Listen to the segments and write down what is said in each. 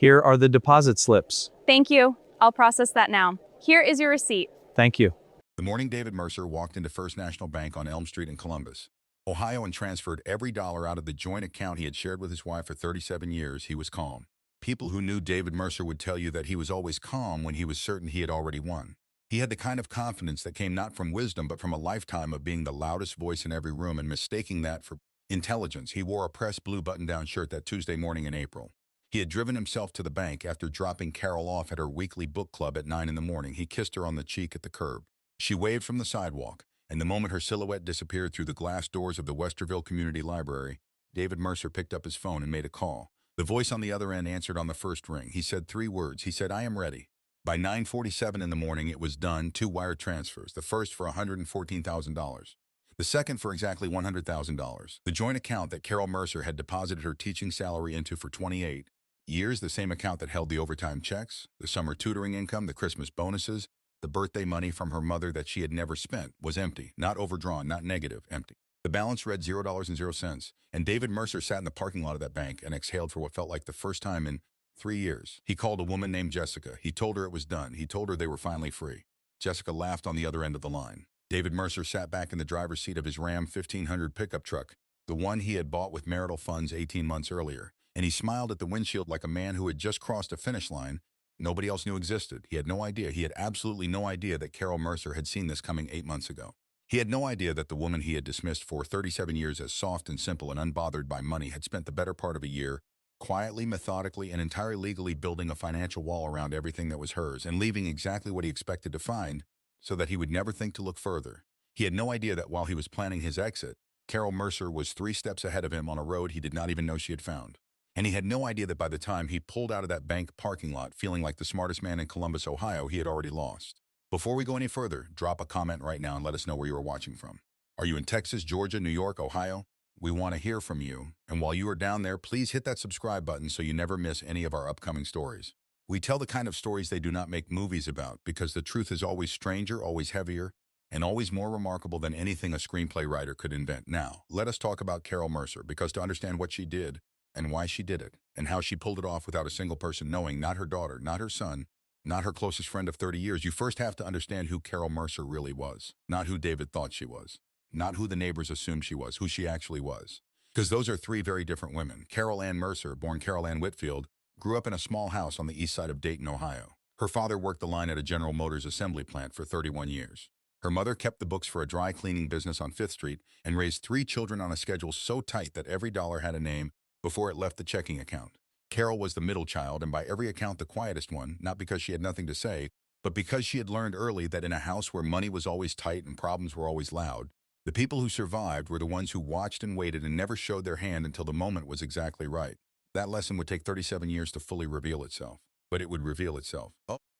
Here are the deposit slips. Thank you. I'll process that now. Here is your receipt. Thank you. The morning David Mercer walked into First National Bank on Elm Street in Columbus, Ohio, and transferred every dollar out of the joint account he had shared with his wife for 37 years, he was calm. People who knew David Mercer would tell you that he was always calm when he was certain he had already won. He had the kind of confidence that came not from wisdom but from a lifetime of being the loudest voice in every room and mistaking that for intelligence. He wore a pressed blue button-down shirt that Tuesday morning in April. He had driven himself to the bank after dropping Carol off at her weekly book club at 9 in the morning. He kissed her on the cheek at the curb. She waved from the sidewalk, and the moment her silhouette disappeared through the glass doors of the Westerville Community Library, David Mercer picked up his phone and made a call. The voice on the other end answered on the first ring. He said 3 words. He said, "I am ready." By 9:47 in the morning, it was done. 2 wire transfers, the first for $114,000. The second for exactly $100,000. The joint account that Carol Mercer had deposited her teaching salary into for 28 years, the same account that held the overtime checks, the summer tutoring income, the Christmas bonuses, the birthday money from her mother that she had never spent, was empty, not overdrawn, not negative, empty. The balance read $0.00, and David Mercer sat in the parking lot of that bank and exhaled for what felt like the first time in 3 years. He called a woman named Jessica. He told her it was done. He told her they were finally free. Jessica laughed on the other end of the line. David Mercer sat back in the driver's seat of his Ram 1500 pickup truck, the one he had bought with marital funds 18 months earlier, and he smiled at the windshield like a man who had just crossed a finish line nobody else knew existed. He had no idea. He had absolutely no idea that Carol Mercer had seen this coming 8 months ago. He had no idea that the woman he had dismissed for 37 years as soft and simple and unbothered by money had spent the better part of a year quietly, methodically, and entirely legally building a financial wall around everything that was hers and leaving exactly what he expected to find so that he would never think to look further. He had no idea that while he was planning his exit, Carol Mercer was 3 steps ahead of him on a road he did not even know she had found. And he had no idea that by the time he pulled out of that bank parking lot feeling like the smartest man in Columbus, Ohio, he had already lost. Before we go any further, drop a comment right now and let us know where you are watching from. Are you in Texas, Georgia, New York, Ohio? We want to hear from you. And while you are down there, please hit that subscribe button so you never miss any of our upcoming stories. We tell the kind of stories they do not make movies about because the truth is always stranger, always heavier, and always more remarkable than anything a screenplay writer could invent. Now, let us talk about Carol Mercer, because to understand what she did, and why she did it, and how she pulled it off without a single person knowing, not her daughter, not her son, not her closest friend of 30 years, you first have to understand who Carol Mercer really was, not who David thought she was, not who the neighbors assumed she was, who she actually was. Because those are 3 very different women. Carol Ann Mercer, born Carol Ann Whitfield, grew up in a small house on the east side of Dayton, Ohio. Her father worked the line at a General Motors assembly plant for 31 years. Her mother kept the books for a dry cleaning business on 5th Street and raised 3 children on a schedule so tight that every dollar had a name before it left the checking account. Carol was the middle child and by every account the quietest one, not because she had nothing to say, but because she had learned early that in a house where money was always tight and problems were always loud, the people who survived were the ones who watched and waited and never showed their hand until the moment was exactly right. That lesson would take 37 years to fully reveal itself, but it would reveal itself.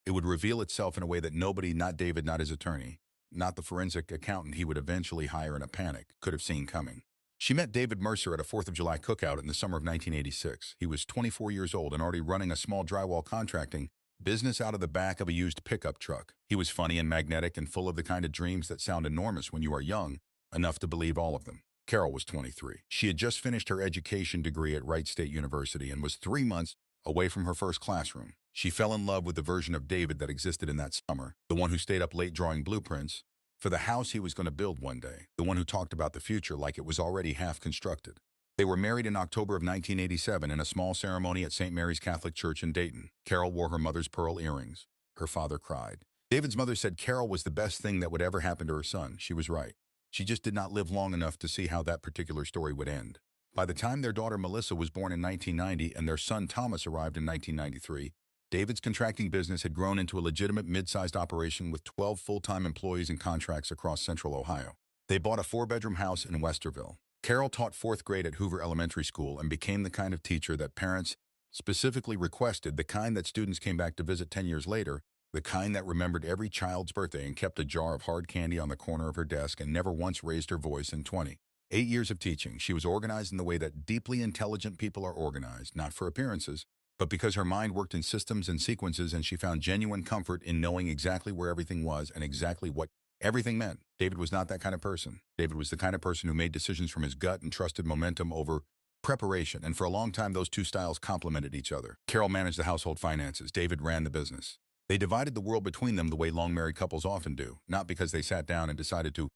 It would reveal itself in a way that nobody, not David, not his attorney, not the forensic accountant he would eventually hire in a panic, could have seen coming. She met David Mercer at a 4th of July cookout in the summer of 1986. He was 24 years old and already running a small drywall contracting business out of the back of a used pickup truck. He was funny and magnetic and full of the kind of dreams that sound enormous when you are young enough to believe all of them. Carol was 23. She had just finished her education degree at Wright State University and was 3 months away from her first classroom. She fell in love with the version of David that existed in that summer, the one who stayed up late drawing blueprints for the house he was going to build one day, the one who talked about the future like it was already half constructed. They were married in October of 1987 in a small ceremony at St. Mary's Catholic Church in Dayton. Carol wore her mother's pearl earrings. Her father cried. David's mother said Carol was the best thing that would ever happen to her son. She was right. She just did not live long enough to see how that particular story would end. By the time their daughter Melissa was born in 1990 and their son Thomas arrived in 1993, David's contracting business had grown into a legitimate mid-sized operation with 12 full-time employees and contracts across central Ohio. They bought a 4-bedroom house in Westerville. Carol taught 4th grade at Hoover Elementary School and became the kind of teacher that parents specifically requested, the kind that students came back to visit 10 years later, the kind that remembered every child's birthday and kept a jar of hard candy on the corner of her desk and never once raised her voice in 28 years of teaching. She was organized in the way that deeply intelligent people are organized, not for appearances, but because her mind worked in systems and sequences, and she found genuine comfort in knowing exactly where everything was and exactly what everything meant. David was not that kind of person. David was the kind of person who made decisions from his gut and trusted momentum over preparation, and for a long time those two styles complemented each other. Carol managed the household finances. David ran the business. They divided the world between them the way long married couples often do, not because they sat down and decided to,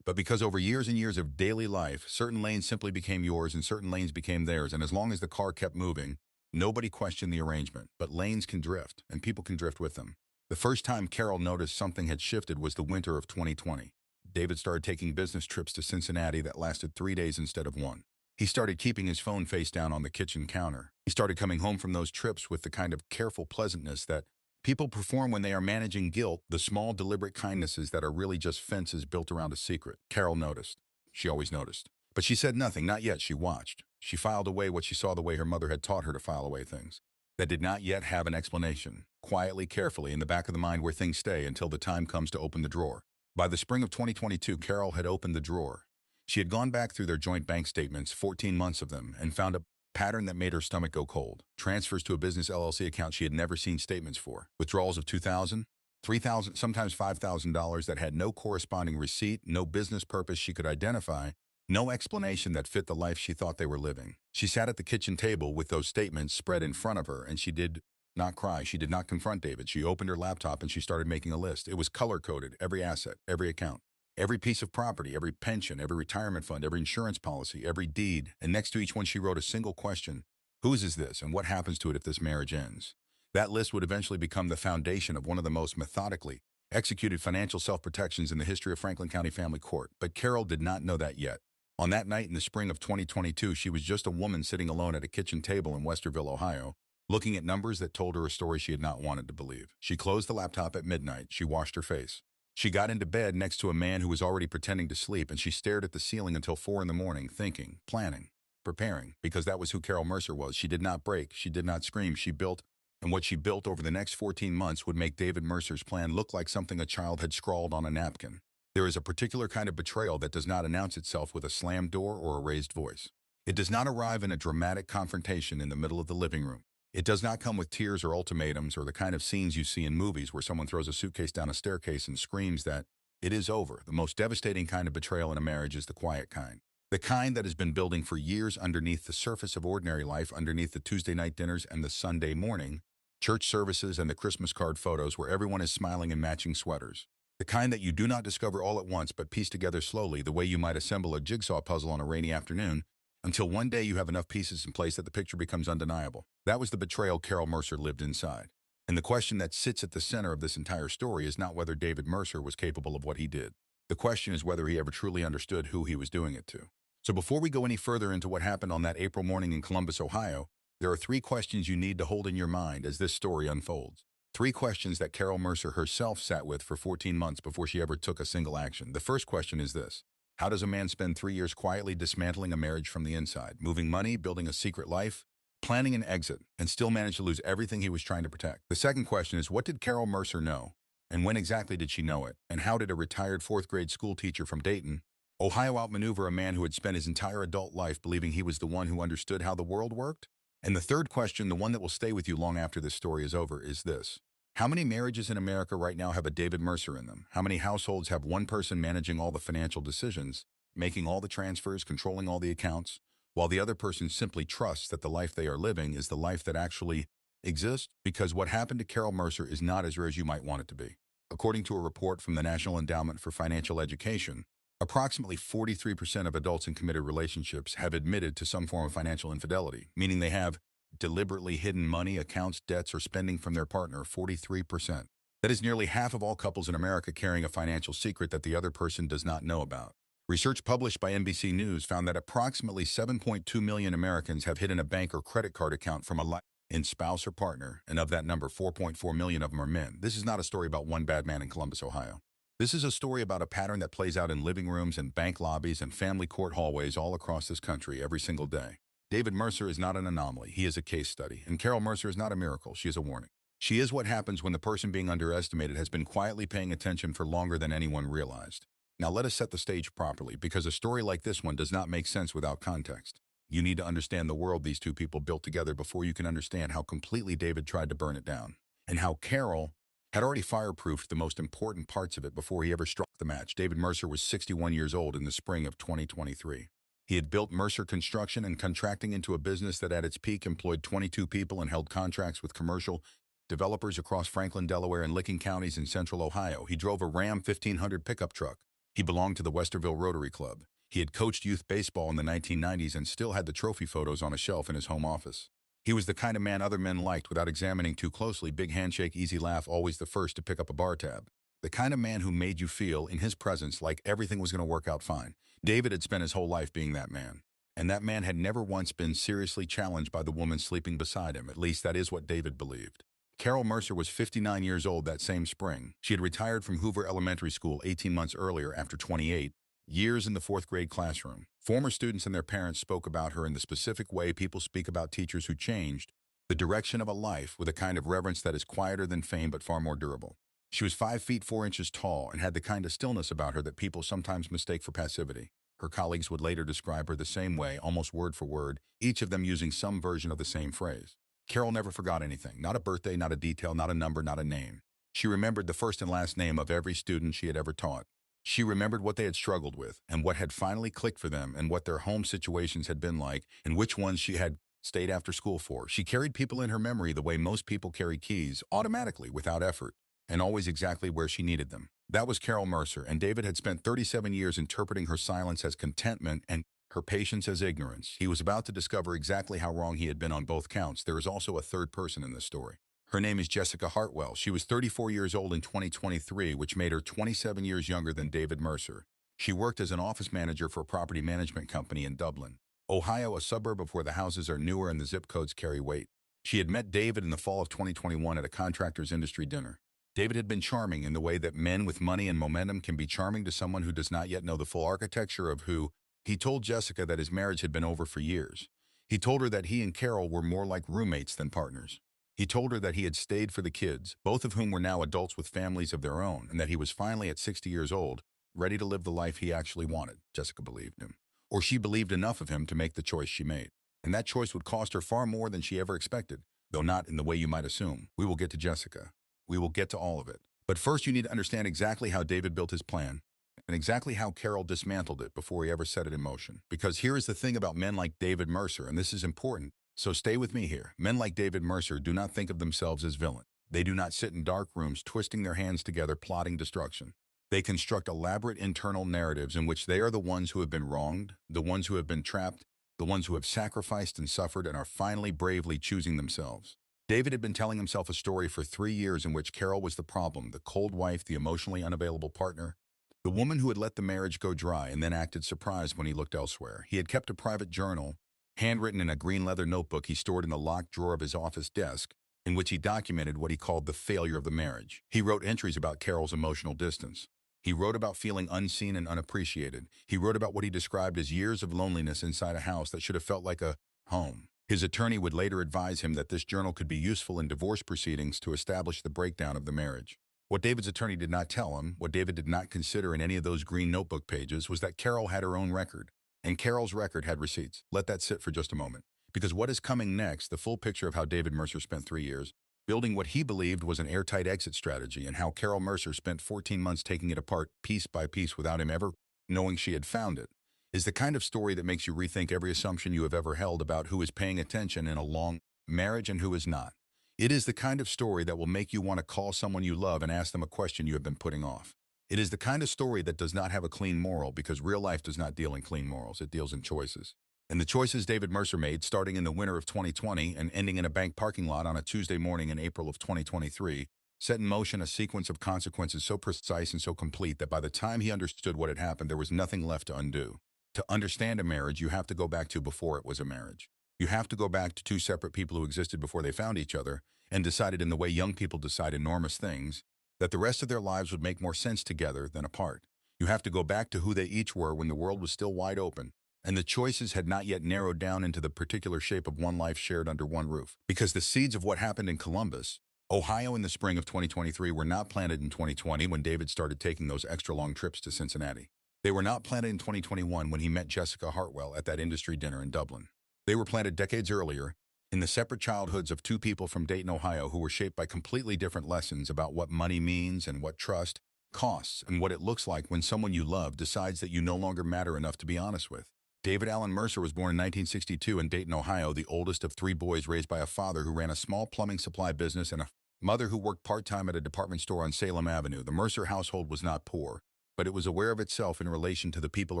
but because over years and years of daily life, certain lanes simply became yours and certain lanes became theirs, and as long as the car kept moving, nobody questioned the arrangement. But lanes can drift, and people can drift with them. The first time Carol noticed something had shifted was the winter of 2020. David started taking business trips to Cincinnati that lasted 3 days instead of one. He started keeping his phone face down on the kitchen counter. He started coming home from those trips with the kind of careful pleasantness that people perform when they are managing guilt, the small, deliberate kindnesses that are really just fences built around a secret. Carol noticed. She always noticed. But she said nothing, not yet. She watched. She filed away what she saw the way her mother had taught her to file away things that did not yet have an explanation, quietly, carefully, in the back of the mind where things stay until the time comes to open the drawer. By the spring of 2022, Carol had opened the drawer. She had gone back through their joint bank statements, 14 months of them, and found a pattern that made her stomach go cold. Transfers to a business LLC account she had never seen statements for. Withdrawals of $2,000, $3,000, sometimes $5,000 that had no corresponding receipt, no business purpose she could identify, no explanation that fit the life she thought they were living. She sat at the kitchen table with those statements spread in front of her, and she did not cry. She did not confront David. She opened her laptop and she started making a list. It was color-coded, every asset, every account, every piece of property, every pension, every retirement fund, every insurance policy, every deed. And next to each one she wrote a single question: whose is this and what happens to it if this marriage ends? That list would eventually become the foundation of one of the most methodically executed financial self-protections in the history of Franklin County Family Court. But Carol did not know that yet. On that night in the spring of 2022, she was just a woman sitting alone at a kitchen table in Westerville, Ohio, looking at numbers that told her a story she had not wanted to believe. She closed the laptop at midnight. She washed her face. She got into bed next to a man who was already pretending to sleep, and she stared at the ceiling until 4 in the morning, thinking, planning, preparing, because that was who Carol Mercer was. She did not break. She did not scream. She built, and what she built over the next 14 months would make David Mercer's plan look like something a child had scrawled on a napkin. There is a particular kind of betrayal that does not announce itself with a slammed door or a raised voice. It does not arrive in a dramatic confrontation in the middle of the living room. It does not come with tears or ultimatums or the kind of scenes you see in movies where someone throws a suitcase down a staircase and screams that it is over. The most devastating kind of betrayal in a marriage is the quiet kind. The kind that has been building for years underneath the surface of ordinary life, underneath the Tuesday night dinners and the Sunday morning church services and the Christmas card photos where everyone is smiling in matching sweaters. The kind that you do not discover all at once but piece together slowly, the way you might assemble a jigsaw puzzle on a rainy afternoon, until one day you have enough pieces in place that the picture becomes undeniable. That was the betrayal Carol Mercer lived inside. And the question that sits at the center of this entire story is not whether David Mercer was capable of what he did. The question is whether he ever truly understood who he was doing it to. So before we go any further into what happened on that April morning in Columbus, Ohio, there are 3 questions you need to hold in your mind as this story unfolds. 3 questions that Carol Mercer herself sat with for 14 months before she ever took a single action. The first question is this: how does a man spend 3 years quietly dismantling a marriage from the inside, moving money, building a secret life, planning an exit, and still manage to lose everything he was trying to protect? The second question is, what did Carol Mercer know? And when exactly did she know it? And how did a retired 4th grade school teacher from Dayton, Ohio, outmaneuver a man who had spent his entire adult life believing he was the one who understood how the world worked? And the third question, the one that will stay with you long after this story is over, is this: how many marriages in America right now have a David Mercer in them? How many households have one person managing all the financial decisions, making all the transfers, controlling all the accounts, while the other person simply trusts that the life they are living is the life that actually exists? Because what happened to Carol Mercer is not as rare as you might want it to be. According to a report from the National Endowment for Financial Education, approximately 43% of adults in committed relationships have admitted to some form of financial infidelity, meaning they have deliberately hidden money, accounts, debts, or spending from their partner. 43%. That is nearly half of all couples in America carrying a financial secret that the other person does not know about. Research published by NBC News found that approximately 7.2 million Americans have hidden a bank or credit card account from a in spouse or partner, and of that number, 4.4 million of them are men. This is not a story about one bad man in Columbus, Ohio. This is a story about a pattern that plays out in living rooms and bank lobbies and family court hallways all across this country every single day. David Mercer is not an anomaly. He is a case study. And Carol Mercer is not a miracle. She is a warning. She is what happens when the person being underestimated has been quietly paying attention for longer than anyone realized. Now let us set the stage properly, because a story like this one does not make sense without context. You need to understand the world these two people built together before you can understand how completely David tried to burn it down, and how Carol had already fireproofed the most important parts of it before he ever struck the match. David Mercer was 61 years old in the spring of 2023. He had built Mercer Construction and Contracting into a business that at its peak employed 22 people and held contracts with commercial developers across Franklin, Delaware, and Licking counties in central Ohio. He drove a Ram 1500 pickup truck. He belonged to the Westerville Rotary Club. He had coached youth baseball in the 1990s and still had the trophy photos on a shelf in his home office. He was the kind of man other men liked without examining too closely. Big handshake, easy laugh, always the first to pick up a bar tab. The kind of man who made you feel, in his presence, like everything was going to work out fine. David had spent his whole life being that man. And that man had never once been seriously challenged by the woman sleeping beside him. At least that is what David believed. Carol Mercer was 59 years old that same spring. She had retired from Hoover Elementary School 18 months earlier after 28 years in the fourth grade classroom. Former students and their parents spoke about her in the specific way people speak about teachers who changed the direction of a life, with a kind of reverence that is quieter than fame but far more durable. She was 5 feet 4 inches tall and had the kind of stillness about her that people sometimes mistake for passivity. Her colleagues would later describe her the same way, almost word for word, each of them using some version of the same phrase. Carol never forgot anything. Not a birthday, not a detail, not a number, not a name. She remembered the first and last name of every student she had ever taught. She remembered what they had struggled with and what had finally clicked for them and what their home situations had been like and which ones she had stayed after school for. She carried people in her memory the way most people carry keys, automatically, without effort, and always exactly where she needed them. That was Carol Mercer, and David had spent 37 years interpreting her silence as contentment and her patience as ignorance. He was about to discover exactly how wrong he had been on both counts. There is also a third person in this story. Her name is Jessica Hartwell. She was 34 years old in 2023, which made her 27 years younger than David Mercer. She worked as an office manager for a property management company in Dublin, Ohio, a suburb of where the houses are newer and the zip codes carry weight. She had met David in the fall of 2021 at a contractor's industry dinner. David had been charming in the way that men with money and momentum can be charming to someone who does not yet know the full architecture of who. He told Jessica that his marriage had been over for years. He told her that he and Carol were more like roommates than partners. He told her that he had stayed for the kids, both of whom were now adults with families of their own, and that he was finally at 60 years old, ready to live the life he actually wanted. Jessica believed him. Or she believed enough of him to make the choice she made. And that choice would cost her far more than she ever expected, though not in the way you might assume. We will get to Jessica. We will get to all of it. But first you need to understand exactly how David built his plan, and exactly how Carol dismantled it before he ever set it in motion. Because here is the thing about men like David Mercer, and this is important, so stay with me here. Men like David Mercer do not think of themselves as villains. They do not sit in dark rooms twisting their hands together plotting destruction. They construct elaborate internal narratives in which they are the ones who have been wronged, the ones who have been trapped, the ones who have sacrificed and suffered and are finally bravely choosing themselves. David had been telling himself a story for 3 years in which Carol was the problem, the cold wife, the emotionally unavailable partner, the woman who had let the marriage go dry and then acted surprised when he looked elsewhere. He had kept a private journal, handwritten in a green leather notebook he stored in the locked drawer of his office desk, in which he documented what he called the failure of the marriage. He wrote entries about Carol's emotional distance. He wrote about feeling unseen and unappreciated. He wrote about what he described as years of loneliness inside a house that should have felt like a home. His attorney would later advise him that this journal could be useful in divorce proceedings to establish the breakdown of the marriage. What David's attorney did not tell him, what David did not consider in any of those green notebook pages, was that Carol had her own record. And Carol's record had receipts. Let that sit for just a moment. Because what is coming next, the full picture of how David Mercer spent 3 years, building what he believed was an airtight exit strategy, and how Carol Mercer spent 14 months taking it apart piece by piece without him ever knowing she had found it, is the kind of story that makes you rethink every assumption you have ever held about who is paying attention in a long marriage and who is not. It is the kind of story that will make you want to call someone you love and ask them a question you have been putting off. It is the kind of story that does not have a clean moral, because real life does not deal in clean morals, it deals in choices. And the choices David Mercer made, starting in the winter of 2020 and ending in a bank parking lot on a Tuesday morning in April of 2023, set in motion a sequence of consequences so precise and so complete that by the time he understood what had happened, there was nothing left to undo. To understand a marriage, you have to go back to before it was a marriage. You have to go back to two separate people who existed before they found each other and decided, in the way young people decide enormous things, that the rest of their lives would make more sense together than apart. You have to go back to who they each were when the world was still wide open, and the choices had not yet narrowed down into the particular shape of one life shared under one roof. Because the seeds of what happened in Columbus, Ohio in the spring of 2023 were not planted in 2020 when David started taking those extra long trips to Cincinnati. They were not planted in 2021 when he met Jessica Hartwell at that industry dinner in Dublin. They were planted decades earlier, in the separate childhoods of two people from Dayton, Ohio, who were shaped by completely different lessons about what money means and what trust costs and what it looks like when someone you love decides that you no longer matter enough to be honest with. David Allen Mercer was born in 1962 in Dayton, Ohio, the oldest of three boys raised by a father who ran a small plumbing supply business and a mother who worked part-time at a department store on Salem Avenue. The Mercer household was not poor, but it was aware of itself in relation to the people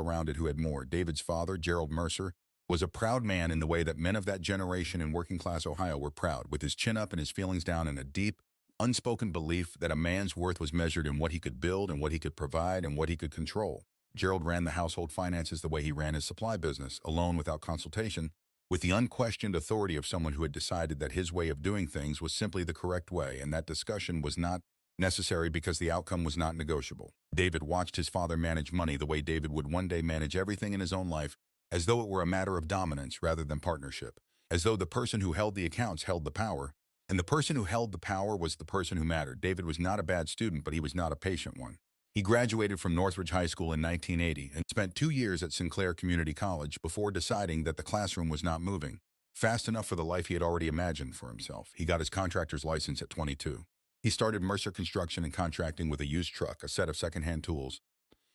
around it who had more. David's father, Gerald Mercer, was a proud man in the way that men of that generation in working-class Ohio were proud, with his chin up and his feelings down and a deep, unspoken belief that a man's worth was measured in what he could build and what he could provide and what he could control. Gerald ran the household finances the way he ran his supply business, alone without consultation, with the unquestioned authority of someone who had decided that his way of doing things was simply the correct way, and that discussion was not necessary because the outcome was not negotiable. David watched his father manage money the way David would one day manage everything in his own life, as though it were a matter of dominance rather than partnership, as though the person who held the accounts held the power, and the person who held the power was the person who mattered. David was not a bad student, but he was not a patient one. He graduated from Northridge High School in 1980 and spent 2 years at Sinclair Community College before deciding that the classroom was not moving fast enough for the life he had already imagined for himself. He got his contractor's license at 22. He started Mercer Construction and Contracting with a used truck, a set of secondhand tools,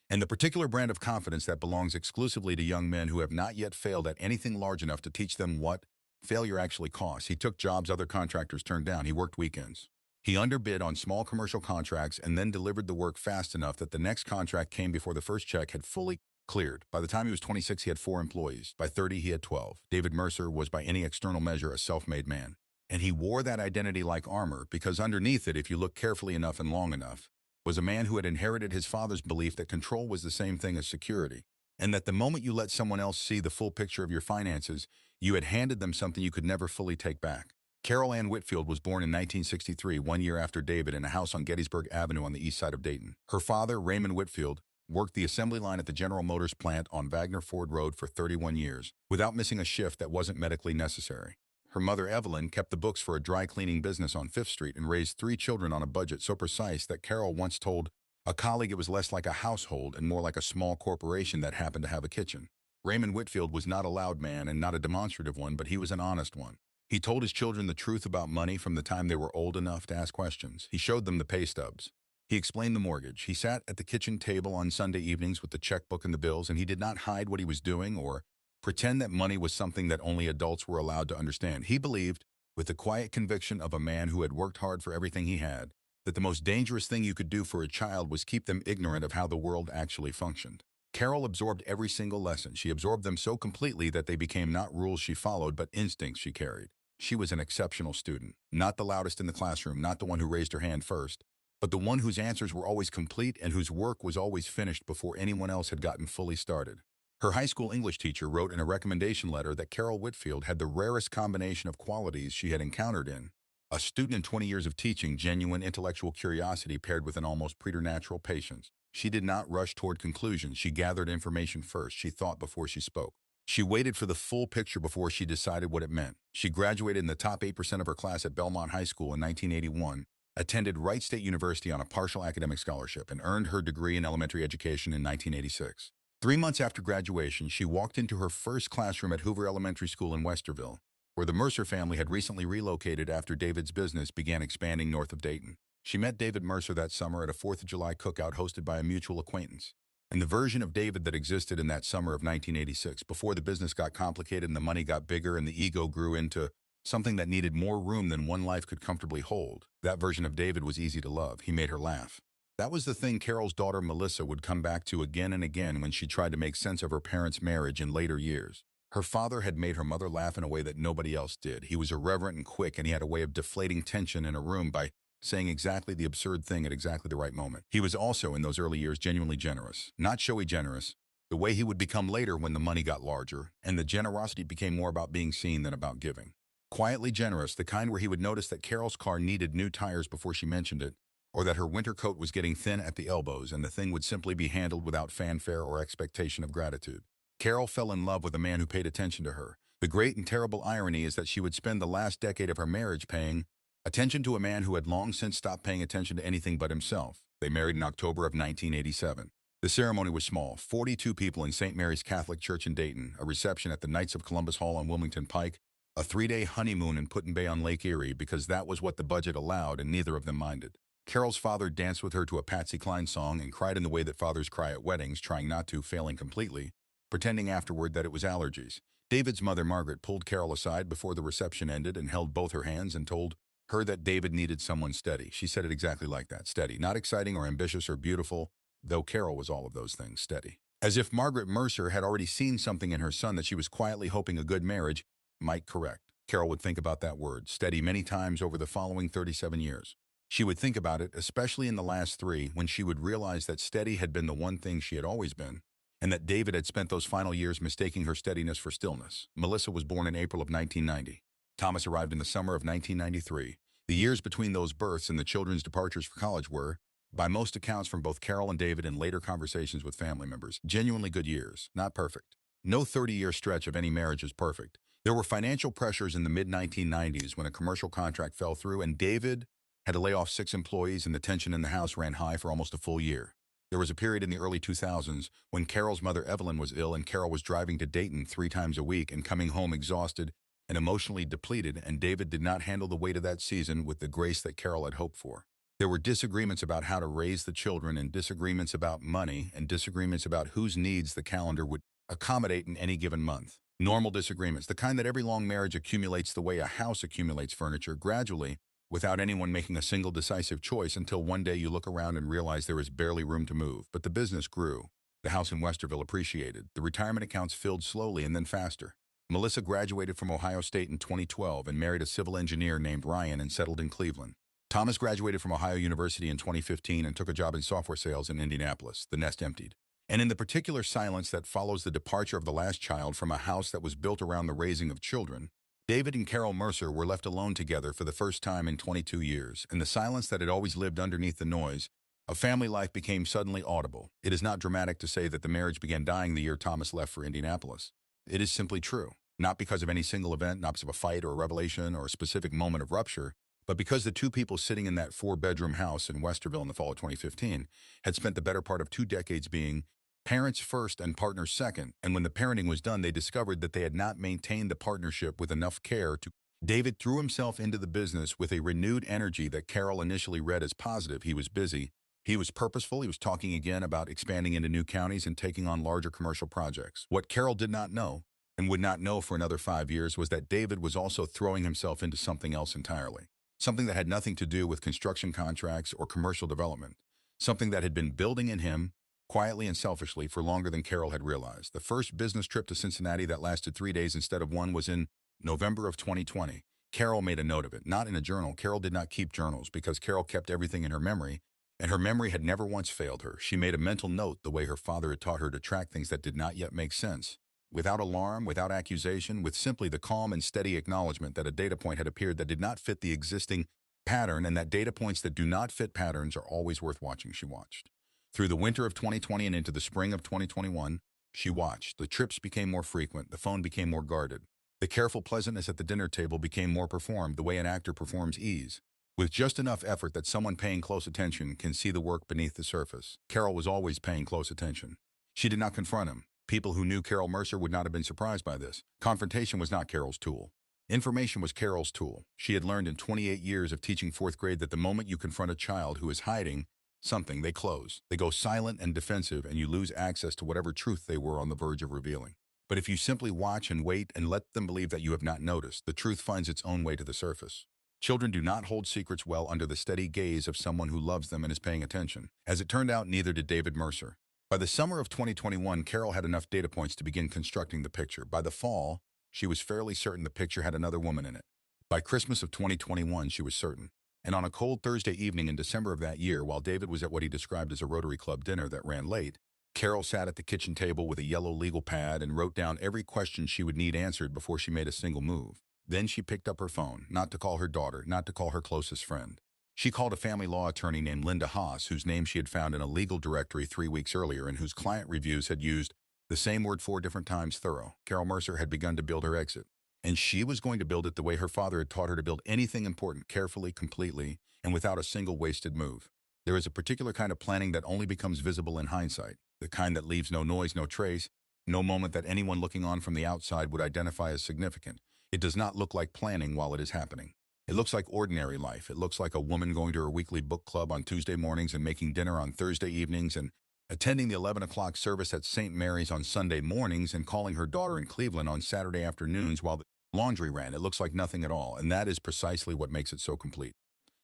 and the particular brand of confidence that belongs exclusively to young men who have not yet failed at anything large enough to teach them what failure actually costs. He took jobs other contractors turned down. He worked weekends. He underbid on small commercial contracts and then delivered the work fast enough that the next contract came before the first check had fully cleared. By the time he was 26, he had 4 employees. By 30, he had 12. David Mercer was by any external measure a self-made man. And he wore that identity like armor because underneath it, if you look carefully enough and long enough, was a man who had inherited his father's belief that control was the same thing as security, and that the moment you let someone else see the full picture of your finances, you had handed them something you could never fully take back. Carol Ann Whitfield was born in 1963, 1 year after David, in a house on Gettysburg Avenue on the east side of Dayton. Her father, Raymond Whitfield, worked the assembly line at the General Motors plant on Wagner Ford Road for 31 years, without missing a shift that wasn't medically necessary. Her mother, Evelyn, kept the books for a dry cleaning business on 5th Street and raised 3 children on a budget so precise that Carol once told a colleague it was less like a household and more like a small corporation that happened to have a kitchen. Raymond Whitfield was not a loud man and not a demonstrative one, but he was an honest one. He told his children the truth about money from the time they were old enough to ask questions. He showed them the pay stubs. He explained the mortgage. He sat at the kitchen table on Sunday evenings with the checkbook and the bills, and he did not hide what he was doing or pretend that money was something that only adults were allowed to understand. He believed, with the quiet conviction of a man who had worked hard for everything he had, that the most dangerous thing you could do for a child was keep them ignorant of how the world actually functioned. Carol absorbed every single lesson. She absorbed them so completely that they became not rules she followed, but instincts she carried. She was an exceptional student, not the loudest in the classroom, not the one who raised her hand first, but the one whose answers were always complete and whose work was always finished before anyone else had gotten fully started. Her high school English teacher wrote in a recommendation letter that Carol Whitfield had the rarest combination of qualities she had encountered in a student in 20 years of teaching, genuine intellectual curiosity paired with an almost preternatural patience. She did not rush toward conclusions. She gathered information first. She thought before she spoke. She waited for the full picture before she decided what it meant. She graduated in the top 8% of her class at Belmont High School in 1981, attended Wright State University on a partial academic scholarship, and earned her degree in elementary education in 1986. 3 months after graduation, she walked into her first classroom at Hoover Elementary School in Westerville, where the Mercer family had recently relocated after David's business began expanding north of Dayton. She met David Mercer that summer at a 4th of July cookout hosted by a mutual acquaintance. And the version of David that existed in that summer of 1986, before the business got complicated and the money got bigger and the ego grew into something that needed more room than one life could comfortably hold, that version of David was easy to love. He made her laugh. That was the thing Carol's daughter Melissa would come back to again and again when she tried to make sense of her parents' marriage in later years. Her father had made her mother laugh in a way that nobody else did. He was irreverent and quick, and he had a way of deflating tension in a room by saying exactly the absurd thing at exactly the right moment. He was also, in those early years, genuinely generous. Not showy generous, the way he would become later when the money got larger, and the generosity became more about being seen than about giving. Quietly generous, the kind where he would notice that Carol's car needed new tires before she mentioned it, or that her winter coat was getting thin at the elbows, and the thing would simply be handled without fanfare or expectation of gratitude. Carol fell in love with a man who paid attention to her. The great and terrible irony is that she would spend the last decade of her marriage paying attention to a man who had long since stopped paying attention to anything but himself. They married in October of 1987. The ceremony was small, 42 people in St. Mary's Catholic Church in Dayton, a reception at the Knights of Columbus Hall on Wilmington Pike, a 3-day honeymoon in Put-in Bay on Lake Erie because that was what the budget allowed and neither of them minded. Carol's father danced with her to a Patsy Cline song and cried in the way that fathers cry at weddings, trying not to, failing completely. pretending afterward that it was allergies. David's mother, Margaret, pulled Carol aside before the reception ended and held both her hands and told her that David needed someone steady. She said it exactly like that, steady. Not exciting or ambitious or beautiful, though Carol was all of those things, steady. As if Margaret Mercer had already seen something in her son that she was quietly hoping a good marriage might correct. Carol would think about that word, steady, many times over the following 37 years. She would think about it, especially in the last 3, when she would realize that steady had been the one thing she had always been, and that David had spent those final years mistaking her steadiness for stillness. Melissa was born in April of 1990. Thomas arrived in the summer of 1993. The years between those births and the children's departures for college were, by most accounts from both Carol and David and later conversations with family members, genuinely good years, not perfect. No 30-year stretch of any marriage is perfect. There were financial pressures in the mid-1990s when a commercial contract fell through and David had to lay off 6 employees and the tension in the house ran high for almost a full year. There was a period in the early 2000s when Carol's mother Evelyn was ill and Carol was driving to Dayton 3 times a week and coming home exhausted and emotionally depleted, and David did not handle the weight of that season with the grace that Carol had hoped for. There were disagreements about how to raise the children and disagreements about money and disagreements about whose needs the calendar would accommodate in any given month. Normal disagreements, the kind that every long marriage accumulates the way a house accumulates furniture, gradually, without anyone making a single decisive choice until one day you look around and realize there is barely room to move. But the business grew. The house in Westerville appreciated. The retirement accounts filled slowly and then faster. Melissa graduated from Ohio State in 2012 and married a civil engineer named Ryan and settled in Cleveland. Thomas graduated from Ohio University in 2015 and took a job in software sales in Indianapolis. The nest emptied. And in the particular silence that follows the departure of the last child from a house that was built around the raising of children, David and Carol Mercer were left alone together for the first time in 22 years. In the silence that had always lived underneath the noise, a family life became suddenly audible. It is not dramatic to say that the marriage began dying the year Thomas left for Indianapolis. It is simply true. Not because of any single event, not because of a fight or a revelation or a specific moment of rupture, but because the 2 people sitting in that 4-bedroom house in Westerville in the fall of 2015 had spent the better part of 2 decades being parents first and partners second, and when the parenting was done, they discovered that they had not maintained the partnership with enough care to. David threw himself into the business with a renewed energy that Carol initially read as positive. He was busy. He was purposeful. He was talking again about expanding into new counties and taking on larger commercial projects. What Carol did not know, and would not know for another 5 years, was that David was also throwing himself into something else entirely. Something that had nothing to do with construction contracts or commercial development. Something that had been building in him, quietly and selfishly, for longer than Carol had realized. The first business trip to Cincinnati that lasted 3 days instead of 1 was in November of 2020. Carol made a note of it, not in a journal. Carol did not keep journals because Carol kept everything in her memory, and her memory had never once failed her. She made a mental note the way her father had taught her to track things that did not yet make sense. Without alarm, without accusation, with simply the calm and steady acknowledgement that a data point had appeared that did not fit the existing pattern, and that data points that do not fit patterns are always worth watching. She watched. Through the winter of 2020 and into the spring of 2021, she watched. The trips became more frequent. The phone became more guarded. The careful pleasantness at the dinner table became more performed, the way an actor performs ease, with just enough effort that someone paying close attention can see the work beneath the surface. Carol was always paying close attention. She did not confront him. People who knew Carol Mercer would not have been surprised by this. Confrontation was not Carol's tool. Information was Carol's tool. She had learned in 28 years of teaching 4th grade that the moment you confront a child who is hiding something, they close. They go silent and defensive, and you lose access to whatever truth they were on the verge of revealing. But if you simply watch and wait and let them believe that you have not noticed, the truth finds its own way to the surface. Children do not hold secrets well under the steady gaze of someone who loves them and is paying attention. As it turned out, neither did David Mercer. By the summer of 2021, Carol had enough data points to begin constructing the picture. By the fall, she was fairly certain the picture had another woman in it. By Christmas of 2021, she was certain. And on a cold Thursday evening in December of that year, while David was at what he described as a Rotary Club dinner that ran late, Carol sat at the kitchen table with a yellow legal pad and wrote down every question she would need answered before she made a single move. Then she picked up her phone, not to call her daughter, not to call her closest friend. She called a family law attorney named Linda Haas, whose name she had found in a legal directory 3 weeks earlier and whose client reviews had used the same word 4 different times: thorough. Carol Mercer had begun to build her exit. And she was going to build it the way her father had taught her to build anything important, carefully, completely, and without a single wasted move. There is a particular kind of planning that only becomes visible in hindsight, the kind that leaves no noise, no trace, no moment that anyone looking on from the outside would identify as significant. It does not look like planning while it is happening. It looks like ordinary life. It looks like a woman going to her weekly book club on Tuesday mornings and making dinner on Thursday evenings and attending the 11 o'clock service at St. Mary's on Sunday mornings and calling her daughter in Cleveland on Saturday afternoons while the laundry ran. It looks like nothing at all, and that is precisely what makes it so complete.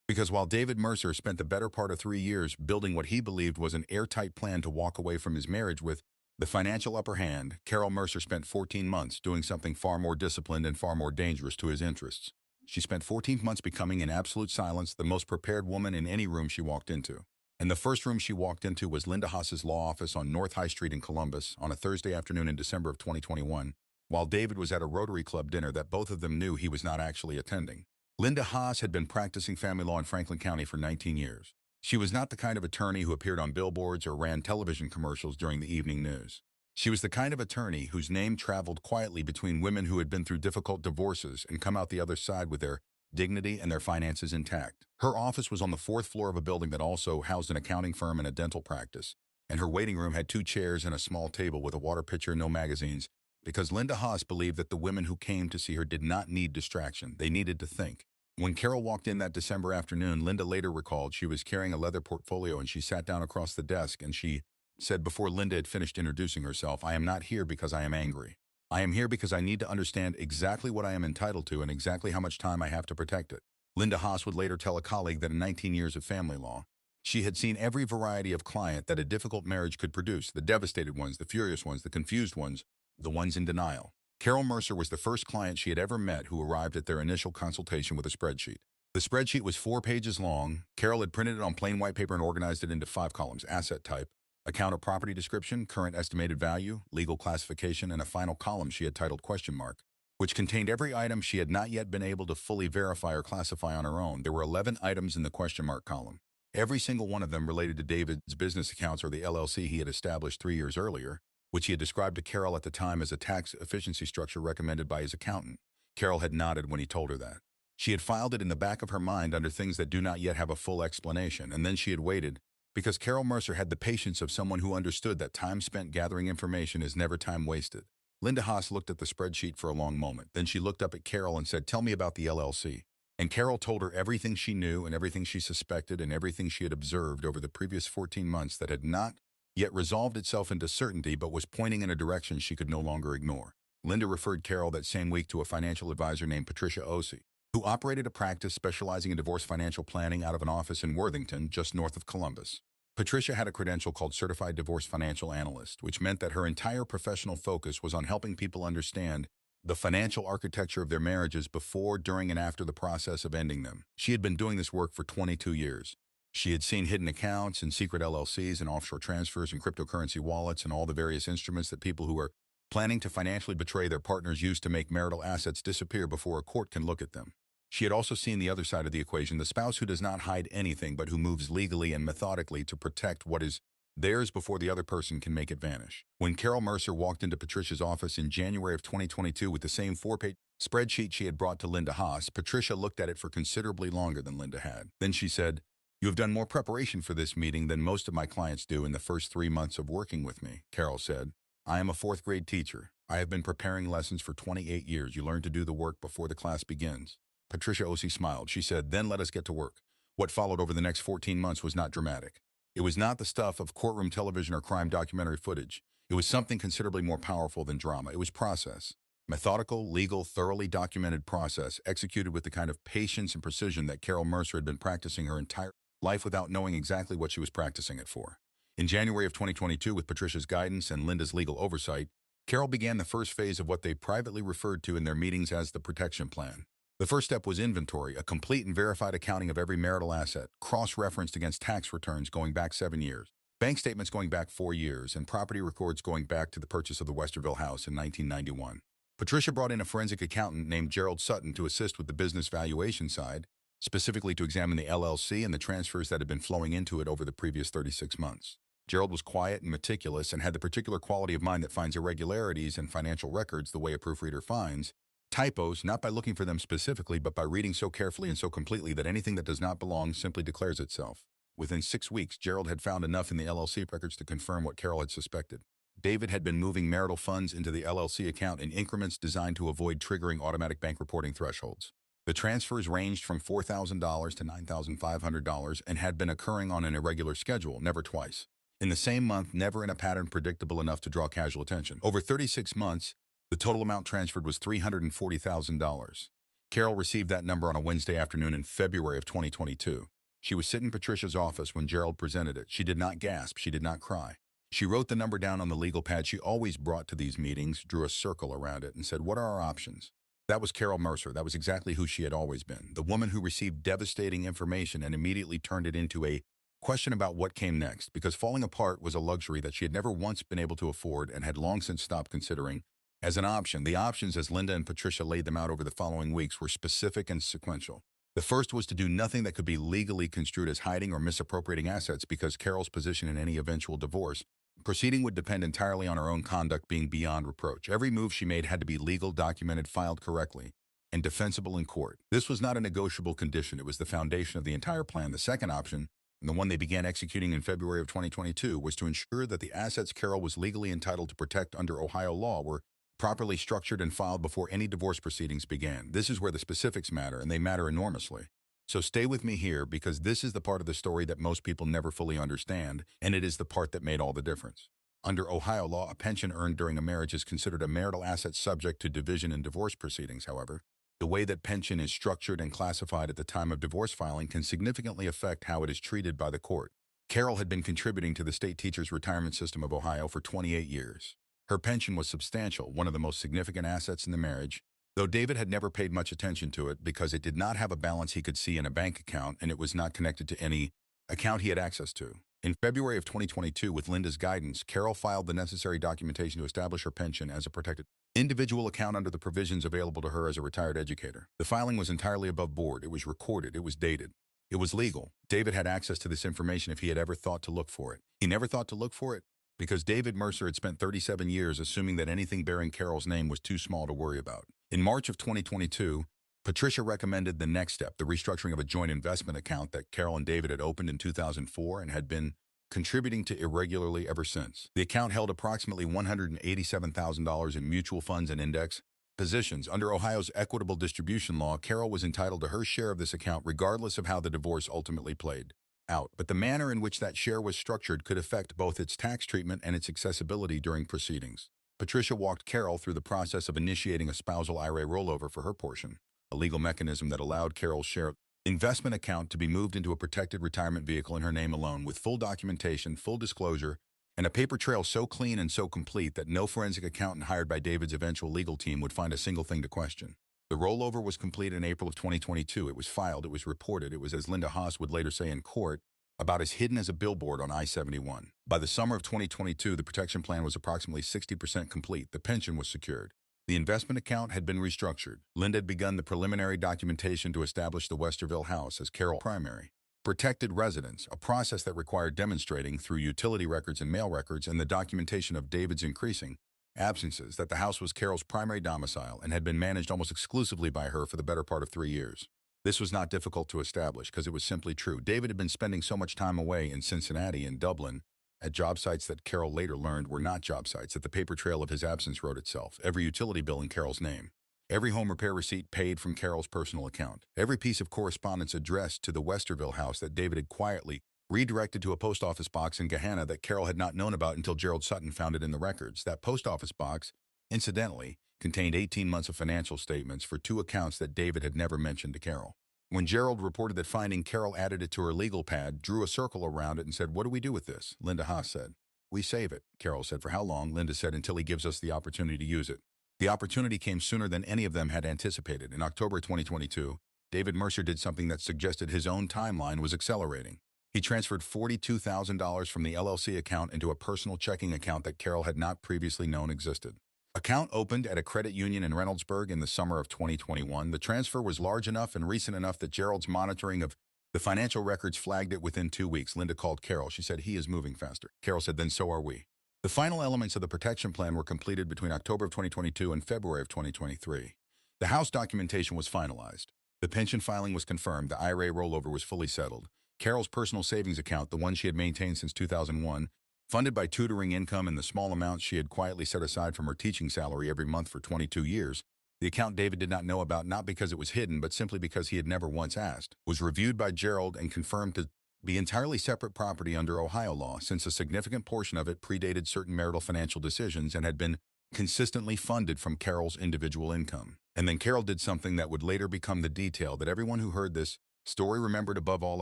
Because while David Mercer spent the better part of 3 years building what he believed was an airtight plan to walk away from his marriage with the financial upper hand, Carol Mercer spent 14 months doing something far more disciplined and far more dangerous to his interests. She spent 14 months becoming in absolute silence the most prepared woman in any room she walked into. And the first room she walked into was Linda Haas's law office on North High Street in Columbus on a Thursday afternoon in December of 2021, while David was at a Rotary Club dinner that both of them knew he was not actually attending. Linda Haas had been practicing family law in Franklin County for 19 years. She was not the kind of attorney who appeared on billboards or ran television commercials during the evening news. She was the kind of attorney whose name traveled quietly between women who had been through difficult divorces and come out the other side with their dignity and their finances intact. Her office was on the 4th floor of a building that also housed an accounting firm and a dental practice, and her waiting room had 2 chairs and a small table with a water pitcher and no magazines, because Linda Haas believed that the women who came to see her did not need distraction. They needed to think. When Carol walked in that December afternoon, Linda later recalled she was carrying a leather portfolio and she sat down across the desk and she said before Linda had finished introducing herself, "I am not here because I am angry. I am here because I need to understand exactly what I am entitled to and exactly how much time I have to protect it." Linda Haas would later tell a colleague that in 19 years of family law, she had seen every variety of client that a difficult marriage could produce, the devastated ones, the furious ones, the confused ones, the ones in denial. Carol Mercer was the first client she had ever met who arrived at their initial consultation with a spreadsheet. The spreadsheet was 4 pages long. Carol had printed it on plain white paper and organized it into 5 columns: asset type, account or property description, current estimated value, legal classification, and a final column she had titled question mark, which contained every item she had not yet been able to fully verify or classify on her own. There were 11 items in the question mark column. Every single one of them related to David's business accounts or the LLC he had established 3 years earlier, which he had described to Carol at the time as a tax efficiency structure recommended by his accountant. Carol had nodded when he told her that. She had filed it in the back of her mind under things that do not yet have a full explanation, and then she had waited, because Carol Mercer had the patience of someone who understood that time spent gathering information is never time wasted. Linda Haas looked at the spreadsheet for a long moment. Then she looked up at Carol and said, "Tell me about the LLC." And Carol told her everything she knew and everything she suspected and everything she had observed over the previous 14 months that had not yet resolved itself into certainty but was pointing in a direction she could no longer ignore. Linda referred Carol that same week to a financial advisor named Patricia Ossie, who operated a practice specializing in divorce financial planning out of an office in Worthington, just north of Columbus. Patricia had a credential called Certified Divorce Financial Analyst, which meant that her entire professional focus was on helping people understand the financial architecture of their marriages before, during, and after the process of ending them. She had been doing this work for 22 years. She had seen hidden accounts and secret LLCs and offshore transfers and cryptocurrency wallets and all the various instruments that people who are planning to financially betray their partners use to make marital assets disappear before a court can look at them. She had also seen the other side of the equation, the spouse who does not hide anything but who moves legally and methodically to protect what is theirs before the other person can make it vanish. When Carol Mercer walked into Patricia's office in January of 2022 with the same 4-page spreadsheet she had brought to Linda Haas, Patricia looked at it for considerably longer than Linda had. Then she said, "You have done more preparation for this meeting than most of my clients do in the first 3 months of working with me," Carol said. "I am a 4th grade teacher. I have been preparing lessons for 28 years. You learn to do the work before the class begins." Patricia Ossie smiled. She said, "Then let us get to work." What followed over the next 14 months was not dramatic. It was not the stuff of courtroom television or crime documentary footage. It was something considerably more powerful than drama. It was process. Methodical, legal, thoroughly documented process, executed with the kind of patience and precision that Carol Mercer had been practicing her entire life without knowing exactly what she was practicing it for. In January of 2022, with Patricia's guidance and Linda's legal oversight, Carol began the first phase of what they privately referred to in their meetings as the protection plan. The first step was inventory, a complete and verified accounting of every marital asset, cross-referenced against tax returns going back 7 years, bank statements going back 4 years, and property records going back to the purchase of the Westerville house in 1991. Patricia brought in a forensic accountant named Gerald Sutton to assist with the business valuation side, specifically to examine the LLC and the transfers that had been flowing into it over the previous 36 months. Gerald was quiet and meticulous and had the particular quality of mind that finds irregularities in financial records the way a proofreader finds typos, not by looking for them specifically, but by reading so carefully and so completely that anything that does not belong simply declares itself. Within 6 weeks, Gerald had found enough in the LLC records to confirm what Carol had suspected. David had been moving marital funds into the LLC account in increments designed to avoid triggering automatic bank reporting thresholds. The transfers ranged from $4,000 to $9,500 and had been occurring on an irregular schedule, never twice. In the same month, never in a pattern predictable enough to draw casual attention. Over 36 months, the total amount transferred was $340,000. Carol received that number on a Wednesday afternoon in February of 2022. She was sitting in Patricia's office when Gerald presented it. She did not gasp. She did not cry. She wrote the number down on the legal pad she always brought to these meetings, drew a circle around it, and said, "What are our options?" That was Carol Mercer. That was exactly who she had always been. The woman who received devastating information and immediately turned it into a question about what came next, because falling apart was a luxury that she had never once been able to afford and had long since stopped considering as an option. The options, as Linda and Patricia laid them out over the following weeks, were specific and sequential. The first was to do nothing that could be legally construed as hiding or misappropriating assets, because Carol's position in any eventual divorce proceeding would depend entirely on her own conduct being beyond reproach. Every move she made had to be legal, documented, filed correctly, and defensible in court. This was not a negotiable condition. It was the foundation of the entire plan. The second option, and the one they began executing in February of 2022, was to ensure that the assets Carol was legally entitled to protect under Ohio law were properly structured and filed before any divorce proceedings began. This is where the specifics matter, and they matter enormously. So stay with me here, because this is the part of the story that most people never fully understand, and it is the part that made all the difference. Under Ohio law, a pension earned during a marriage is considered a marital asset subject to division in divorce proceedings. However, the way that pension is structured and classified at the time of divorce filing can significantly affect how it is treated by the court. Carol had been contributing to the state teachers' retirement system of Ohio for 28 years. Her pension was substantial, one of the most significant assets in the marriage, though David had never paid much attention to it because it did not have a balance he could see in a bank account, and it was not connected to any account he had access to. In February of 2022, with Linda's guidance, Carol filed the necessary documentation to establish her pension as a protected individual account under the provisions available to her as a retired educator. The filing was entirely above board. It was recorded. It was dated. It was legal. David had access to this information if he had ever thought to look for it. He never thought to look for it because David Mercer had spent 37 years assuming that anything bearing Carol's name was too small to worry about. In March of 2022, Patricia recommended the next step, the restructuring of a joint investment account that Carol and David had opened in 2004 and had been contributing to irregularly ever since. The account held approximately $187,000 in mutual funds and index positions. Under Ohio's equitable distribution law, Carol was entitled to her share of this account regardless of how the divorce ultimately played out. But the manner in which that share was structured could affect both its tax treatment and its accessibility during proceedings. Patricia walked Carol through the process of initiating a spousal IRA rollover for her portion, a legal mechanism that allowed Carol's share investment account to be moved into a protected retirement vehicle in her name alone, with full documentation, full disclosure, and a paper trail so clean and so complete that no forensic accountant hired by David's eventual legal team would find a single thing to question. The rollover was completed in April of 2022. It was filed, it was reported, it was, as Linda Haas would later say in court, about as hidden as a billboard on I-71. By the summer of 2022, the protection plan was approximately 60% complete. The pension was secured. The investment account had been restructured. Linda had begun the preliminary documentation to establish the Westerville house as Carol's primary protected residence, a process that required demonstrating through utility records and mail records and the documentation of David's increasing absences that the house was Carol's primary domicile and had been managed almost exclusively by her for the better part of 3 years. This was not difficult to establish because it was simply true. David had been spending so much time away in Cincinnati and Dublin at job sites that Carol later learned were not job sites, that the paper trail of his absence wrote itself. Every utility bill in Carol's name. Every home repair receipt paid from Carol's personal account. Every piece of correspondence addressed to the Westerville house that David had quietly redirected to a post office box in Gahanna that Carol had not known about until Gerald Sutton found it in the records. That post office box, incidentally, contained 18 months of financial statements for 2 accounts that David had never mentioned to Carol. When Gerald reported that finding, Carol added it to her legal pad, drew a circle around it, and said, "What do we do with this?" Linda Haas said. "We save it." Carol said. "For how long?" Linda said. "Until he gives us the opportunity to use it." The opportunity came sooner than any of them had anticipated. In October 2022, David Mercer did something that suggested his own timeline was accelerating. He transferred $42,000 from the LLC account into a personal checking account that Carol had not previously known existed. Account opened at a credit union in Reynoldsburg in the summer of 2021. The transfer was large enough and recent enough that Gerald's monitoring of the financial records flagged it within 2 weeks. Linda called Carol. She said, "He is moving faster." Carol said, "Then so are we." The final elements of the protection plan were completed between October of 2022 and February of 2023. The house documentation was finalized. The pension filing was confirmed. The IRA rollover was fully settled. Carol's personal savings account, the one she had maintained since 2001, funded by tutoring income and the small amounts she had quietly set aside from her teaching salary every month for 22 years, the account David did not know about, not because it was hidden, but simply because he had never once asked, was reviewed by Gerald and confirmed to be entirely separate property under Ohio law, since a significant portion of it predated certain marital financial decisions and had been consistently funded from Carol's individual income. And then Carol did something that would later become the detail that everyone who heard this story remembered above all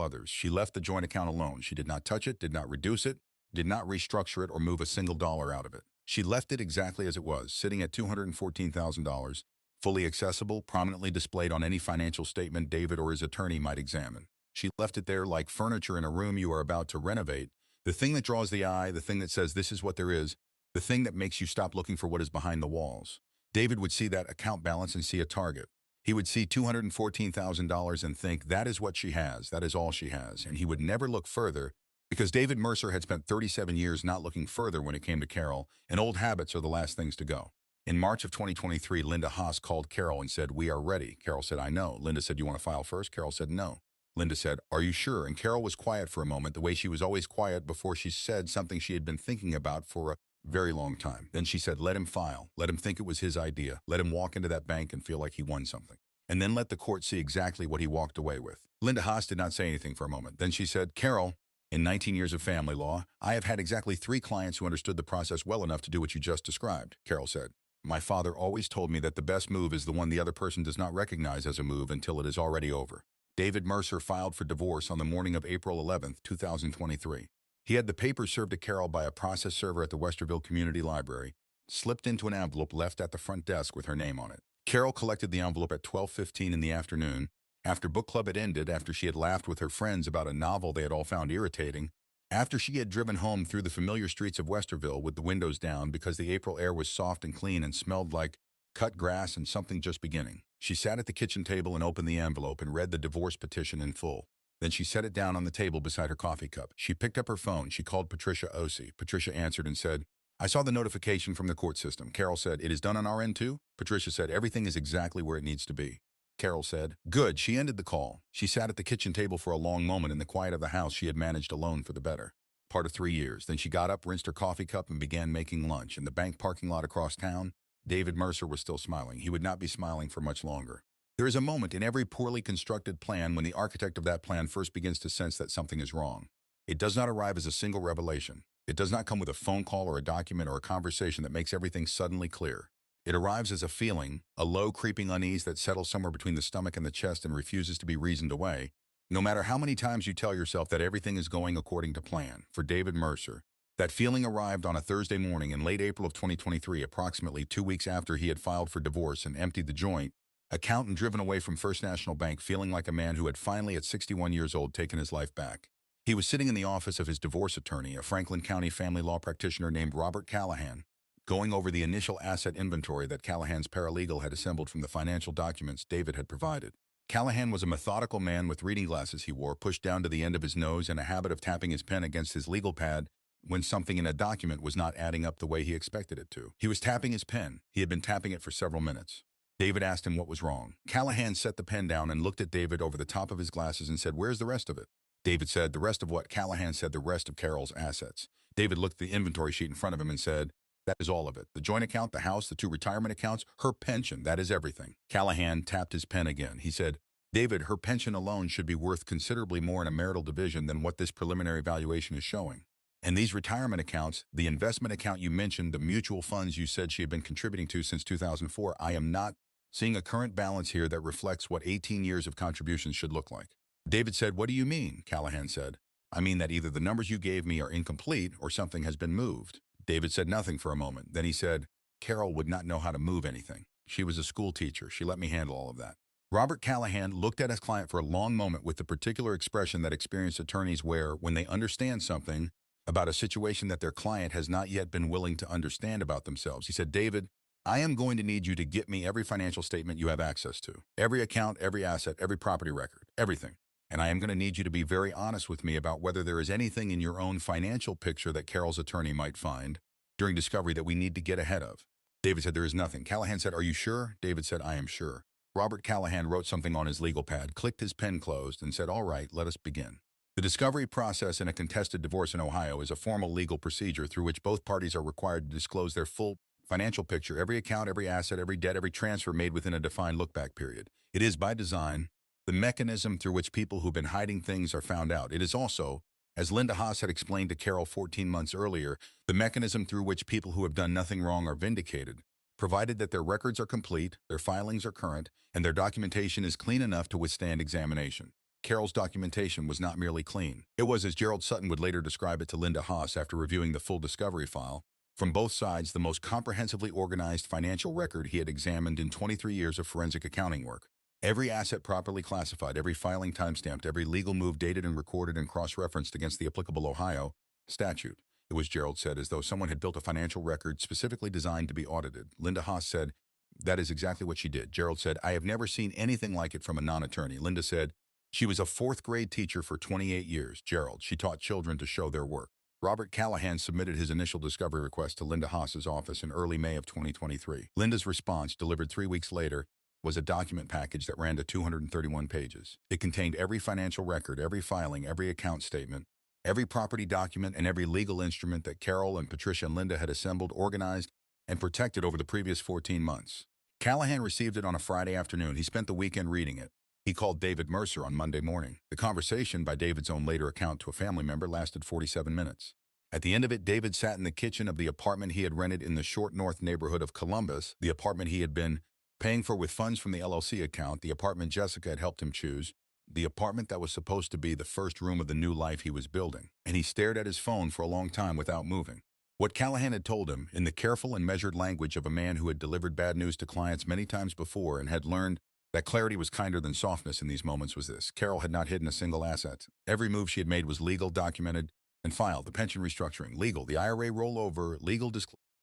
others. She left the joint account alone. She did not touch it, did not reduce it, did not restructure it or move a single dollar out of it. She left it exactly as it was, sitting at $214,000, fully accessible, prominently displayed on any financial statement David or his attorney might examine. She left it there like furniture in a room you are about to renovate, the thing that draws the eye, the thing that says this is what there is, the thing that makes you stop looking for what is behind the walls. David would see that account balance and see a target. He would see $214,000 and think, that is what she has, that is all she has, and he would never look further because David Mercer had spent 37 years not looking further when it came to Carol, and old habits are the last things to go. In March of 2023, Linda Haas called Carol and said, "We are ready." Carol said, "I know." Linda said, "You want to file first?" Carol said, "No." Linda said, "Are you sure?" And Carol was quiet for a moment, the way she was always quiet before she said something she had been thinking about for a very long time. Then she said, "Let him file. Let him think it was his idea. Let him walk into that bank and feel like he won something. And then let the court see exactly what he walked away with." Linda Haas did not say anything for a moment. Then she said, "Carol, in 19 years of family law, I have had exactly 3 clients who understood the process well enough to do what you just described." Carol said, "My father always told me that the best move is the one the other person does not recognize as a move until it is already over." David Mercer filed for divorce on the morning of April 11, 2023. He had the papers served to Carol by a process server at the Westerville Community Library, slipped into an envelope left at the front desk with her name on it. Carol collected the envelope at 12:15 in the afternoon, after book club had ended, after she had laughed with her friends about a novel they had all found irritating, after she had driven home through the familiar streets of Westerville with the windows down because the April air was soft and clean and smelled like cut grass and something just beginning. She sat at the kitchen table and opened the envelope and read the divorce petition in full. Then she set it down on the table beside her coffee cup. She picked up her phone. She called Patricia Ossie. Patricia answered and said, "I saw the notification from the court system." Carol said, "It is done on our end too?" Patricia said, "Everything is exactly where it needs to be." Carol said, "Good." She ended the call. She sat at the kitchen table for a long moment in the quiet of the house she had managed alone for the better part of 3 years. Then she got up, rinsed her coffee cup, and began making lunch. In the bank parking lot across town, David Mercer was still smiling. He would not be smiling for much longer. There is a moment in every poorly constructed plan when the architect of that plan first begins to sense that something is wrong. It does not arrive as a single revelation. It does not come with a phone call or a document or a conversation that makes everything suddenly clear. It arrives as a feeling, a low creeping unease that settles somewhere between the stomach and the chest and refuses to be reasoned away, no matter how many times you tell yourself that everything is going according to plan. For David Mercer, that feeling arrived on a Thursday morning in late April of 2023, approximately 2 weeks after he had filed for divorce and emptied the joint account and driven away from First National Bank, feeling like a man who had finally, at 61 years old, taken his life back. He was sitting in the office of his divorce attorney, a Franklin County family law practitioner named Robert Callahan, going over the initial asset inventory that Callahan's paralegal had assembled from the financial documents David had provided. Callahan was a methodical man with reading glasses he wore pushed down to the end of his nose and a habit of tapping his pen against his legal pad when something in a document was not adding up the way he expected it to. He was tapping his pen. He had been tapping it for several minutes. David asked him what was wrong. Callahan set the pen down and looked at David over the top of his glasses and said, "Where's the rest of it?" David said, "The rest of what?" Callahan said, "The rest of Carol's assets." David looked at the inventory sheet in front of him and said, "That is all of it. The joint account, the house, the 2 retirement accounts, her pension, that is everything." Callahan tapped his pen again. He said, "David, her pension alone should be worth considerably more in a marital division than what this preliminary valuation is showing. And these retirement accounts, the investment account you mentioned, the mutual funds you said she had been contributing to since 2004, I am not seeing a current balance here that reflects what 18 years of contributions should look like." David said, "What do you mean?" Callahan said, "I mean that either the numbers you gave me are incomplete or something has been moved." David said nothing for a moment. Then he said, "Carol would not know how to move anything. She was a school teacher. She let me handle all of that." Robert Callahan looked at his client for a long moment with the particular expression that experienced attorneys wear when they understand something about a situation that their client has not yet been willing to understand about themselves. He said, "David, I am going to need you to get me every financial statement you have access to, every account, every asset, every property record, everything. And I am going to need you to be very honest with me about whether there is anything in your own financial picture that Carol's attorney might find during discovery that we need to get ahead of." David said, "There is nothing." Callahan said, "Are you sure?" David said, "I am sure." Robert Callahan wrote something on his legal pad, clicked his pen closed, and said, "All right, let us begin." The discovery process in a contested divorce in Ohio is a formal legal procedure through which both parties are required to disclose their full financial picture, every account, every asset, every debt, every transfer made within a defined look-back period. It is, by design, the mechanism through which people who've been hiding things are found out. It is also, as Linda Haas had explained to Carol 14 months earlier, the mechanism through which people who have done nothing wrong are vindicated, provided that their records are complete, their filings are current, and their documentation is clean enough to withstand examination. Carol's documentation was not merely clean. It was, as Gerald Sutton would later describe it to Linda Haas after reviewing the full discovery file, from both sides, the most comprehensively organized financial record he had examined in 23 years of forensic accounting work. Every asset properly classified, every filing timestamped, every legal move dated and recorded and cross-referenced against the applicable Ohio statute. It was, Gerald said, as though someone had built a financial record specifically designed to be audited. Linda Haas said, that is exactly what she did. Gerald said, I have never seen anything like it from a non-attorney. Linda said, she was a fourth-grade teacher for 28 years. Gerald, she taught children to show their work. Robert Callahan submitted his initial discovery request to Linda Haas's office in early May of 2023. Linda's response, delivered 3 weeks later, was a document package that ran to 231 pages. It contained every financial record, every filing, every account statement, every property document, and every legal instrument that Carol and Patricia and Linda had assembled, organized, and protected over the previous 14 months. Callahan received it on a Friday afternoon. He spent the weekend reading it. He called David Mercer on Monday morning. The conversation, by David's own later account to a family member, lasted 47 minutes. At the end of it, David sat in the kitchen of the apartment he had rented in the Short North neighborhood of Columbus, the apartment he had been paying for with funds from the LLC account, the apartment Jessica had helped him choose, the apartment that was supposed to be the first room of the new life he was building. And he stared at his phone for a long time without moving. What Callahan had told him, in the careful and measured language of a man who had delivered bad news to clients many times before and had learned that clarity was kinder than softness in these moments, was this: Carol had not hidden a single asset. Every move she had made was legal, documented, and filed. The pension restructuring, legal. The IRA rollover, legal,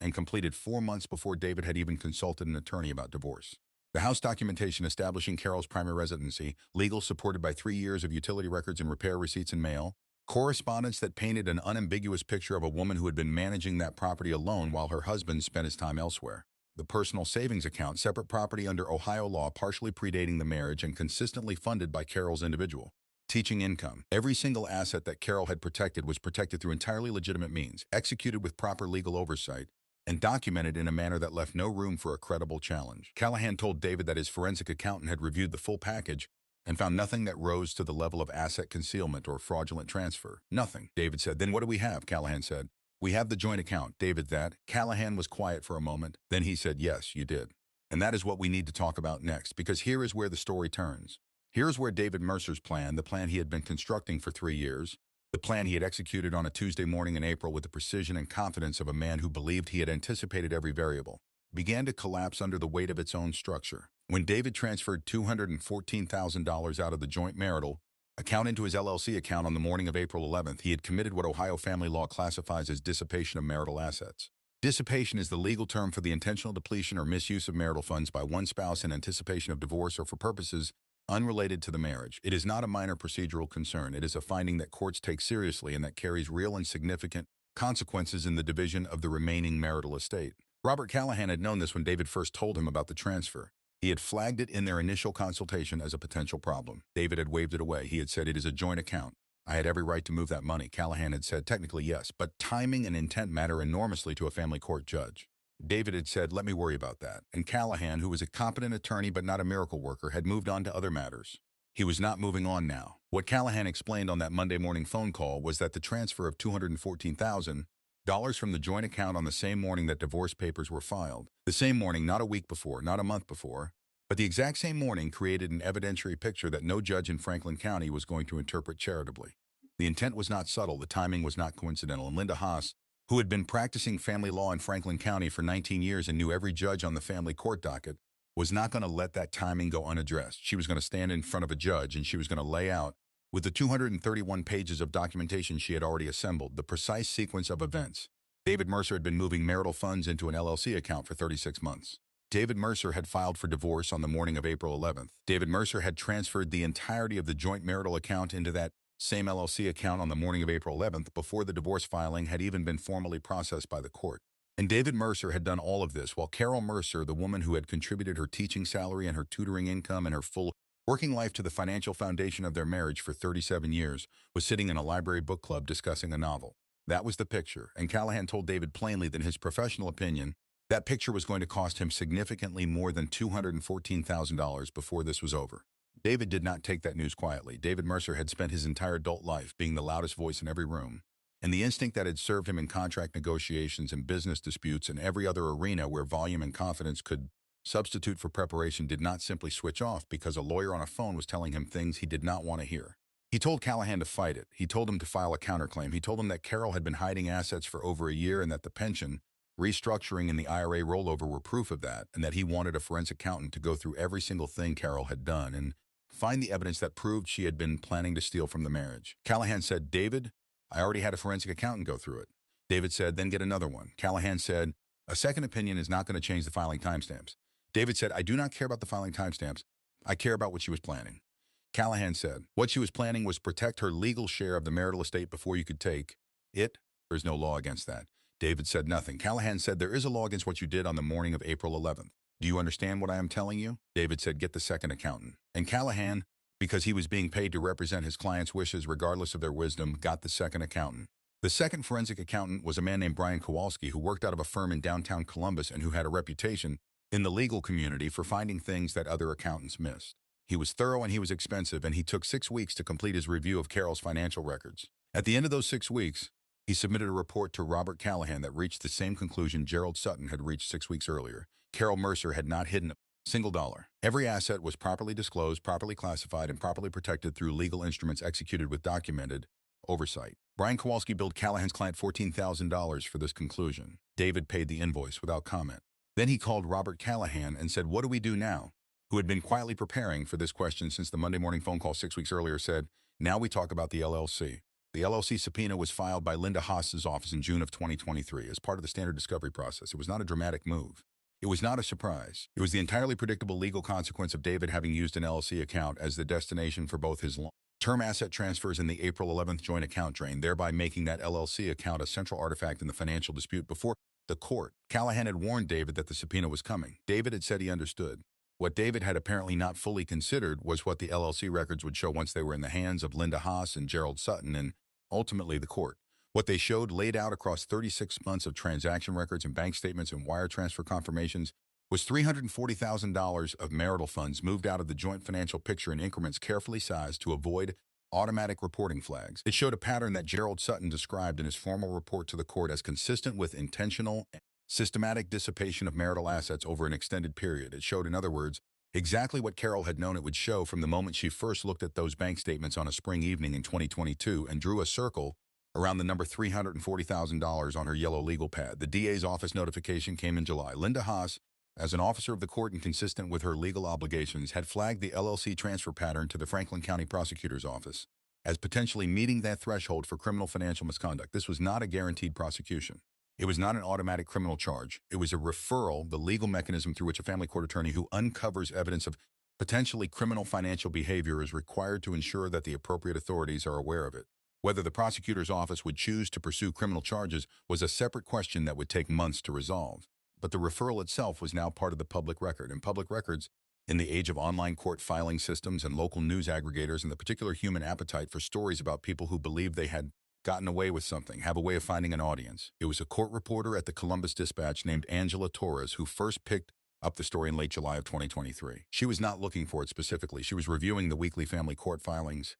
and completed 4 months before David had even consulted an attorney about divorce. The house documentation establishing Carol's primary residency, legal, supported by 3 years of utility records and repair receipts and mail. Correspondence that painted an unambiguous picture of a woman who had been managing that property alone while her husband spent his time elsewhere. The personal savings account, separate property under Ohio law, partially predating the marriage and consistently funded by Carol's individual teaching income. Every single asset that Carol had protected was protected through entirely legitimate means, executed with proper legal oversight, and documented in a manner that left no room for a credible challenge. Callahan told David that his forensic accountant had reviewed the full package and found nothing that rose to the level of asset concealment or fraudulent transfer. Nothing. David said, then what do we have? Callahan said, we have the joint account. David, that. Callahan was quiet for a moment. Then he said, yes, you did. And that is what we need to talk about next, because here is where the story turns. Here's where David Mercer's plan, the plan he had been constructing for 3 years, the plan he had executed on a Tuesday morning in April with the precision and confidence of a man who believed he had anticipated every variable, began to collapse under the weight of its own structure. When David transferred $214,000 out of the joint marital account into his LLC account on the morning of April 11th, he had committed what Ohio family law classifies as dissipation of marital assets. Dissipation is the legal term for the intentional depletion or misuse of marital funds by one spouse in anticipation of divorce or for purposes unrelated to the marriage. It is not a minor procedural concern. It is a finding that courts take seriously and that carries real and significant consequences in the division of the remaining marital estate. Robert Callahan had known this when David first told him about the transfer. He had flagged it in their initial consultation as a potential problem. David had waved it away. He had said, it is a joint account. I had every right to move that money. Callahan had said, technically yes, but timing and intent matter enormously to a family court judge. David had said, let me worry about that. And Callahan, who was a competent attorney but not a miracle worker, had moved on to other matters. He was not moving on now. What Callahan explained on that Monday morning phone call was that the transfer of $214,000 from the joint account on the same morning that divorce papers were filed, the same morning, not a week before, not a month before, but the exact same morning, created an evidentiary picture that no judge in Franklin County was going to interpret charitably. The intent was not subtle, the timing was not coincidental, and Linda Haas, who had been practicing family law in Franklin County for 19 years and knew every judge on the family court docket, was not going to let that timing go unaddressed. She was going to stand in front of a judge and she was going to lay out, with the 231 pages of documentation she had already assembled, the precise sequence of events. David Mercer had been moving marital funds into an LLC account for 36 months. David Mercer had filed for divorce on the morning of April 11th. David Mercer had transferred the entirety of the joint marital account into that same LLC account on the morning of April 11th before the divorce filing had even been formally processed by the court. And David Mercer had done all of this while Carol Mercer, the woman who had contributed her teaching salary and her tutoring income and her full working life to the financial foundation of their marriage for 37 years, was sitting in a library book club discussing a novel. That was the picture, and Callahan told David plainly that in his professional opinion, that picture was going to cost him significantly more than $214,000 before this was over. David did not take that news quietly. David Mercer had spent his entire adult life being the loudest voice in every room, and the instinct that had served him in contract negotiations and business disputes and every other arena where volume and confidence could substitute for preparation did not simply switch off because a lawyer on a phone was telling him things he did not want to hear. He told Callahan to fight it. He told him to file a counterclaim. He told him that Carol had been hiding assets for over a year and that the pension, restructuring, and the IRA rollover were proof of that, and that he wanted a forensic accountant to go through every single thing Carol had done and find the evidence that proved she had been planning to steal from the marriage. Callahan said, "David, I already had a forensic accountant go through it." David said, "Then get another one." Callahan said, "A second opinion is not going to change the filing timestamps." David said, "I do not care about the filing timestamps. I care about what she was planning." Callahan said, "What she was planning was protect her legal share of the marital estate before you could take it. There's no law against that." David said nothing. Callahan said, "There is a law against what you did on the morning of April 11th. Do you understand what I am telling you?" David said, "Get the second accountant." And Callahan, because he was being paid to represent his client's wishes regardless of their wisdom, got the second accountant. The second forensic accountant was a man named Brian Kowalski, who worked out of a firm in downtown Columbus and who had a reputation in the legal community for finding things that other accountants missed. He was thorough and he was expensive, and he took 6 weeks to complete his review of Carol's financial records. At the end of those 6 weeks, he submitted a report to Robert Callahan that reached the same conclusion Gerald Sutton had reached 6 weeks earlier. Carol Mercer had not hidden a single dollar. Every asset was properly disclosed, properly classified, and properly protected through legal instruments executed with documented oversight. Brian Kowalski billed Callahan's client $14,000 for this conclusion. David paid the invoice without comment. Then he called Robert Callahan and said, "What do we do now?" Who had been quietly preparing for this question since the Monday morning phone call 6 weeks earlier, said, "Now we talk about the LLC." The LLC subpoena was filed by Linda Haas's office in June of 2023 as part of the standard discovery process. It was not a dramatic move. It was not a surprise. It was the entirely predictable legal consequence of David having used an LLC account as the destination for both his long-term asset transfers and the April 11th joint account drain, thereby making that LLC account a central artifact in the financial dispute before the court. Callahan had warned David that the subpoena was coming. David had said he understood. What David had apparently not fully considered was what the LLC records would show once they were in the hands of Linda Haas and Gerald Sutton and ultimately the court. What they showed, laid out across 36 months of transaction records and bank statements and wire transfer confirmations, was $340,000 of marital funds moved out of the joint financial picture in increments carefully sized to avoid automatic reporting flags. It showed a pattern that Gerald Sutton described in his formal report to the court as consistent with intentional, systematic dissipation of marital assets over an extended period. It showed, in other words, exactly what Carol had known it would show from the moment she first looked at those bank statements on a spring evening in 2022 and drew a circle around the number $340,000 on her yellow legal pad. The DA's office notification came in July. Linda Haas, as an officer of the court and consistent with her legal obligations, had flagged the LLC transfer pattern to the Franklin County Prosecutor's Office as potentially meeting that threshold for criminal financial misconduct. This was not a guaranteed prosecution. It was not an automatic criminal charge. It was a referral, the legal mechanism through which a family court attorney who uncovers evidence of potentially criminal financial behavior is required to ensure that the appropriate authorities are aware of it. Whether the prosecutor's office would choose to pursue criminal charges was a separate question that would take months to resolve. But the referral itself was now part of the public record, and public records, in the age of online court filing systems and local news aggregators and the particular human appetite for stories about people who believed they had gotten away with something, have a way of finding an audience. It was a court reporter at the Columbus Dispatch named Angela Torres who first picked up the story in late July of 2023. She was not looking for it specifically. She was reviewing the weekly family court filings,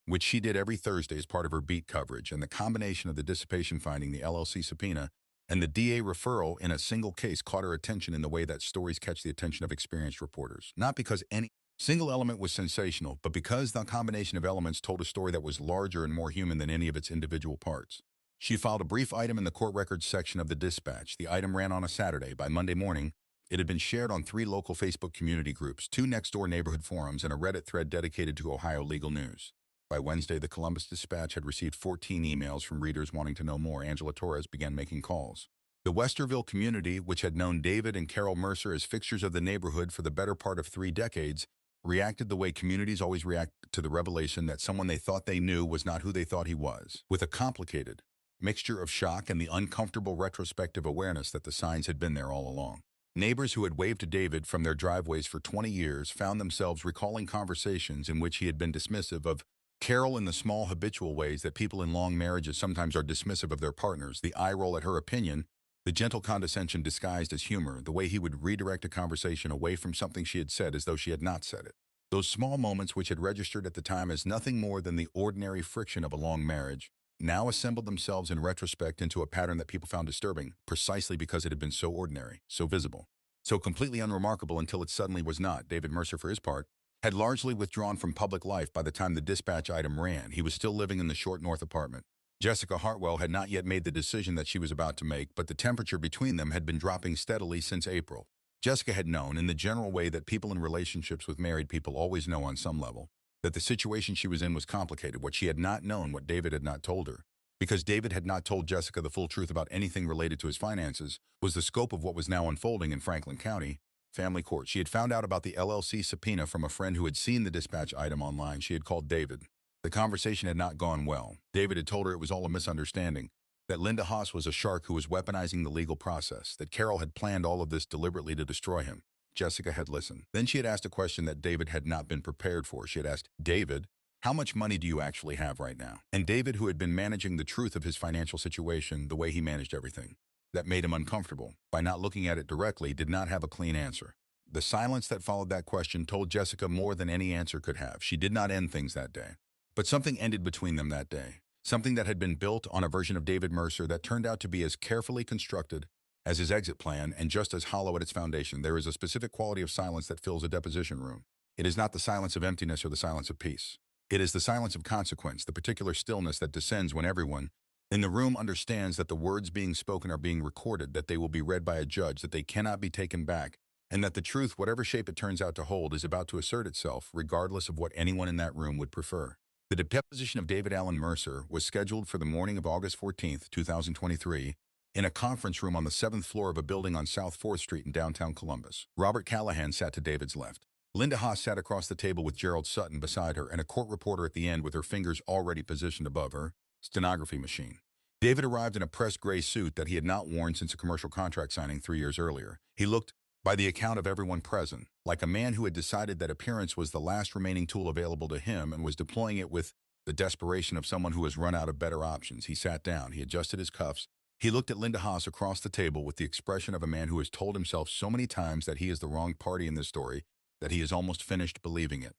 which she did every Thursday as part of her beat coverage, and the combination of the dissipation finding, the LLC subpoena, and the DA referral in a single case caught her attention in the way that stories catch the attention of experienced reporters. Not because any single element was sensational, but because the combination of elements told a story that was larger and more human than any of its individual parts. She filed a brief item in the court records section of the Dispatch. The item ran on a Saturday. By Monday morning, it had been shared on 3 local Facebook community groups, 2 next-door neighborhood forums, and a Reddit thread dedicated to Ohio legal news. By Wednesday, the Columbus Dispatch had received 14 emails from readers wanting to know more. Angela Torres began making calls. The Westerville community, which had known David and Carol Mercer as fixtures of the neighborhood for the better part of 3 decades, reacted the way communities always react to the revelation that someone they thought they knew was not who they thought he was, with a complicated mixture of shock and the uncomfortable retrospective awareness that the signs had been there all along. Neighbors who had waved to David from their driveways for 20 years found themselves recalling conversations in which he had been dismissive of Carol in the small habitual ways that people in long marriages sometimes are dismissive of their partners, the eye roll at her opinion, the gentle condescension disguised as humor, the way he would redirect a conversation away from something she had said as though she had not said it. Those small moments which had registered at the time as nothing more than the ordinary friction of a long marriage now assembled themselves in retrospect into a pattern that people found disturbing, precisely because it had been so ordinary, so visible, so completely unremarkable until it suddenly was not. David Mercer, for his part, had largely withdrawn from public life by the time the dispatch item ran. He was still living in the short north apartment. Jessica Hartwell had not yet made the decision that she was about to make, but the temperature between them had been dropping steadily since April. Jessica had known, in the general way that people in relationships with married people always know on some level, that the situation she was in was complicated. What she had not known, what David had not told her, because David had not told Jessica the full truth about anything related to his finances, was the scope of what was now unfolding in Franklin County family court. She had found out about the LLC subpoena from a friend who had seen the dispatch item online. She had called David. The conversation had not gone well. David had told her it was all a misunderstanding, that Linda Haas was a shark who was weaponizing the legal process, that Carol had planned all of this deliberately to destroy him. Jessica had listened. Then she had asked a question that David had not been prepared for. She had asked, David, how much money do you actually have right now? And David, who had been managing the truth of his financial situation, the way he managed everything, that made him uncomfortable, by not looking at it directly, did not have a clean answer. The silence that followed that question told Jessica more than any answer could have. She did not end things that day. But something ended between them that day. Something that had been built on a version of David Mercer that turned out to be as carefully constructed as his exit plan and just as hollow at its foundation. There is a specific quality of silence that fills a deposition room. It is not the silence of emptiness or the silence of peace. It is the silence of consequence, the particular stillness that descends when everyone in the room understands that the words being spoken are being recorded, that they will be read by a judge, that they cannot be taken back, and that the truth, whatever shape it turns out to hold, is about to assert itself, regardless of what anyone in that room would prefer. The deposition of David Allen Mercer was scheduled for the morning of August 14, 2023, in a conference room on the 7th floor of a building on South 4th Street in downtown Columbus. Robert Callahan sat to David's left. Linda Haas sat across the table with Gerald Sutton beside her and a court reporter at the end with her fingers already positioned above her stenography machine. David arrived in a pressed gray suit that he had not worn since a commercial contract signing 3 years earlier. He looked, by the account of everyone present, like a man who had decided that appearance was the last remaining tool available to him and was deploying it with the desperation of someone who has run out of better options. He sat down. He adjusted his cuffs. He looked at Linda Haas across the table with the expression of a man who has told himself so many times that he is the wrong party in this story that he is almost finished believing it.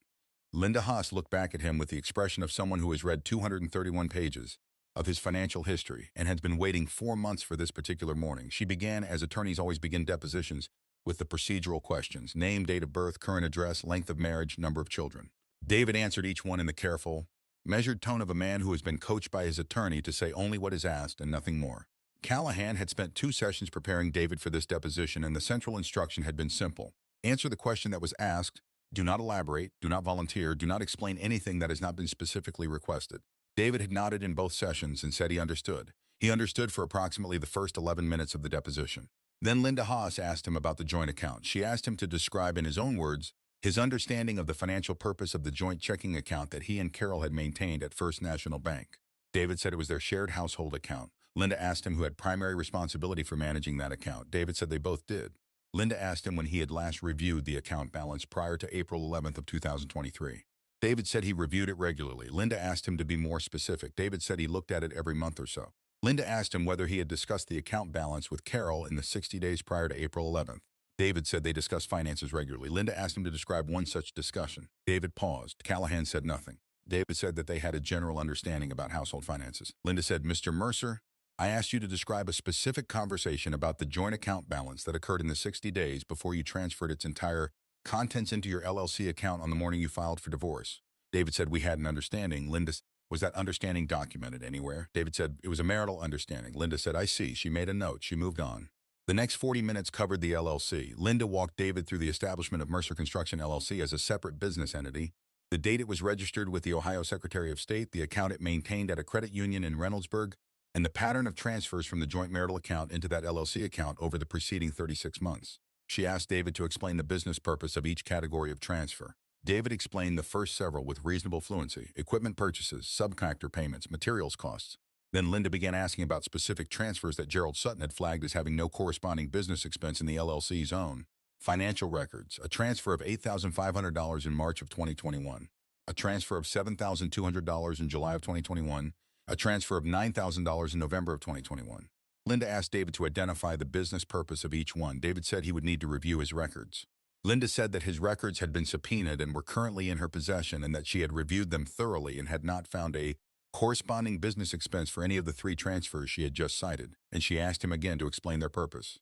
Linda Haas looked back at him with the expression of someone who has read 231 pages of his financial history and has been waiting 4 months for this particular morning. She began, as attorneys always begin depositions, with the procedural questions: name, date of birth, current address, length of marriage, number of children. David answered each one in the careful, measured tone of a man who has been coached by his attorney to say only what is asked and nothing more. Callahan had spent 2 sessions preparing David for this deposition, and the central instruction had been simple. Answer the question that was asked. Do not elaborate, do not volunteer, do not explain anything that has not been specifically requested. David had nodded in both sessions and said he understood. He understood for approximately the first 11 minutes of the deposition. Then Linda Haas asked him about the joint account. She asked him to describe in his own words his understanding of the financial purpose of the joint checking account that he and Carol had maintained at First National Bank. David said it was their shared household account. Linda asked him who had primary responsibility for managing that account. David said they both did. Linda asked him when he had last reviewed the account balance prior to April 11th of 2023. David said he reviewed it regularly. Linda asked him to be more specific. David said he looked at it every month or so. Linda asked him whether he had discussed the account balance with Carol in the 60 days prior to April 11th. David said they discussed finances regularly. Linda asked him to describe one such discussion. David paused. Callahan said nothing. David said that they had a general understanding about household finances. Linda said, Mr. Mercer, I asked you to describe a specific conversation about the joint account balance that occurred in the 60 days before you transferred its entire contents into your LLC account on the morning you filed for divorce. David said, we had an understanding. Linda, was that understanding documented anywhere? David said, it was a marital understanding. Linda said, I see. She made a note. She moved on. The next 40 minutes covered the LLC. Linda walked David through the establishment of Mercer Construction LLC as a separate business entity, the date it was registered with the Ohio Secretary of State, the account it maintained at a credit union in Reynoldsburg, and the pattern of transfers from the joint marital account into that LLC account over the preceding 36 months. She asked David to explain the business purpose of each category of transfer. David explained the first several with reasonable fluency: equipment purchases, subcontractor payments, materials costs. Then Linda began asking about specific transfers that Gerald Sutton had flagged as having no corresponding business expense in the LLC's own financial records: a transfer of $8,500 in March of 2021, a transfer of $7,200 in July of 2021, a transfer of $9,000 in November of 2021. Linda asked David to identify the business purpose of each one. David said he would need to review his records. Linda said that his records had been subpoenaed and were currently in her possession and that she had reviewed them thoroughly and had not found a corresponding business expense for any of the 3 transfers she had just cited, and she asked him again to explain their purpose.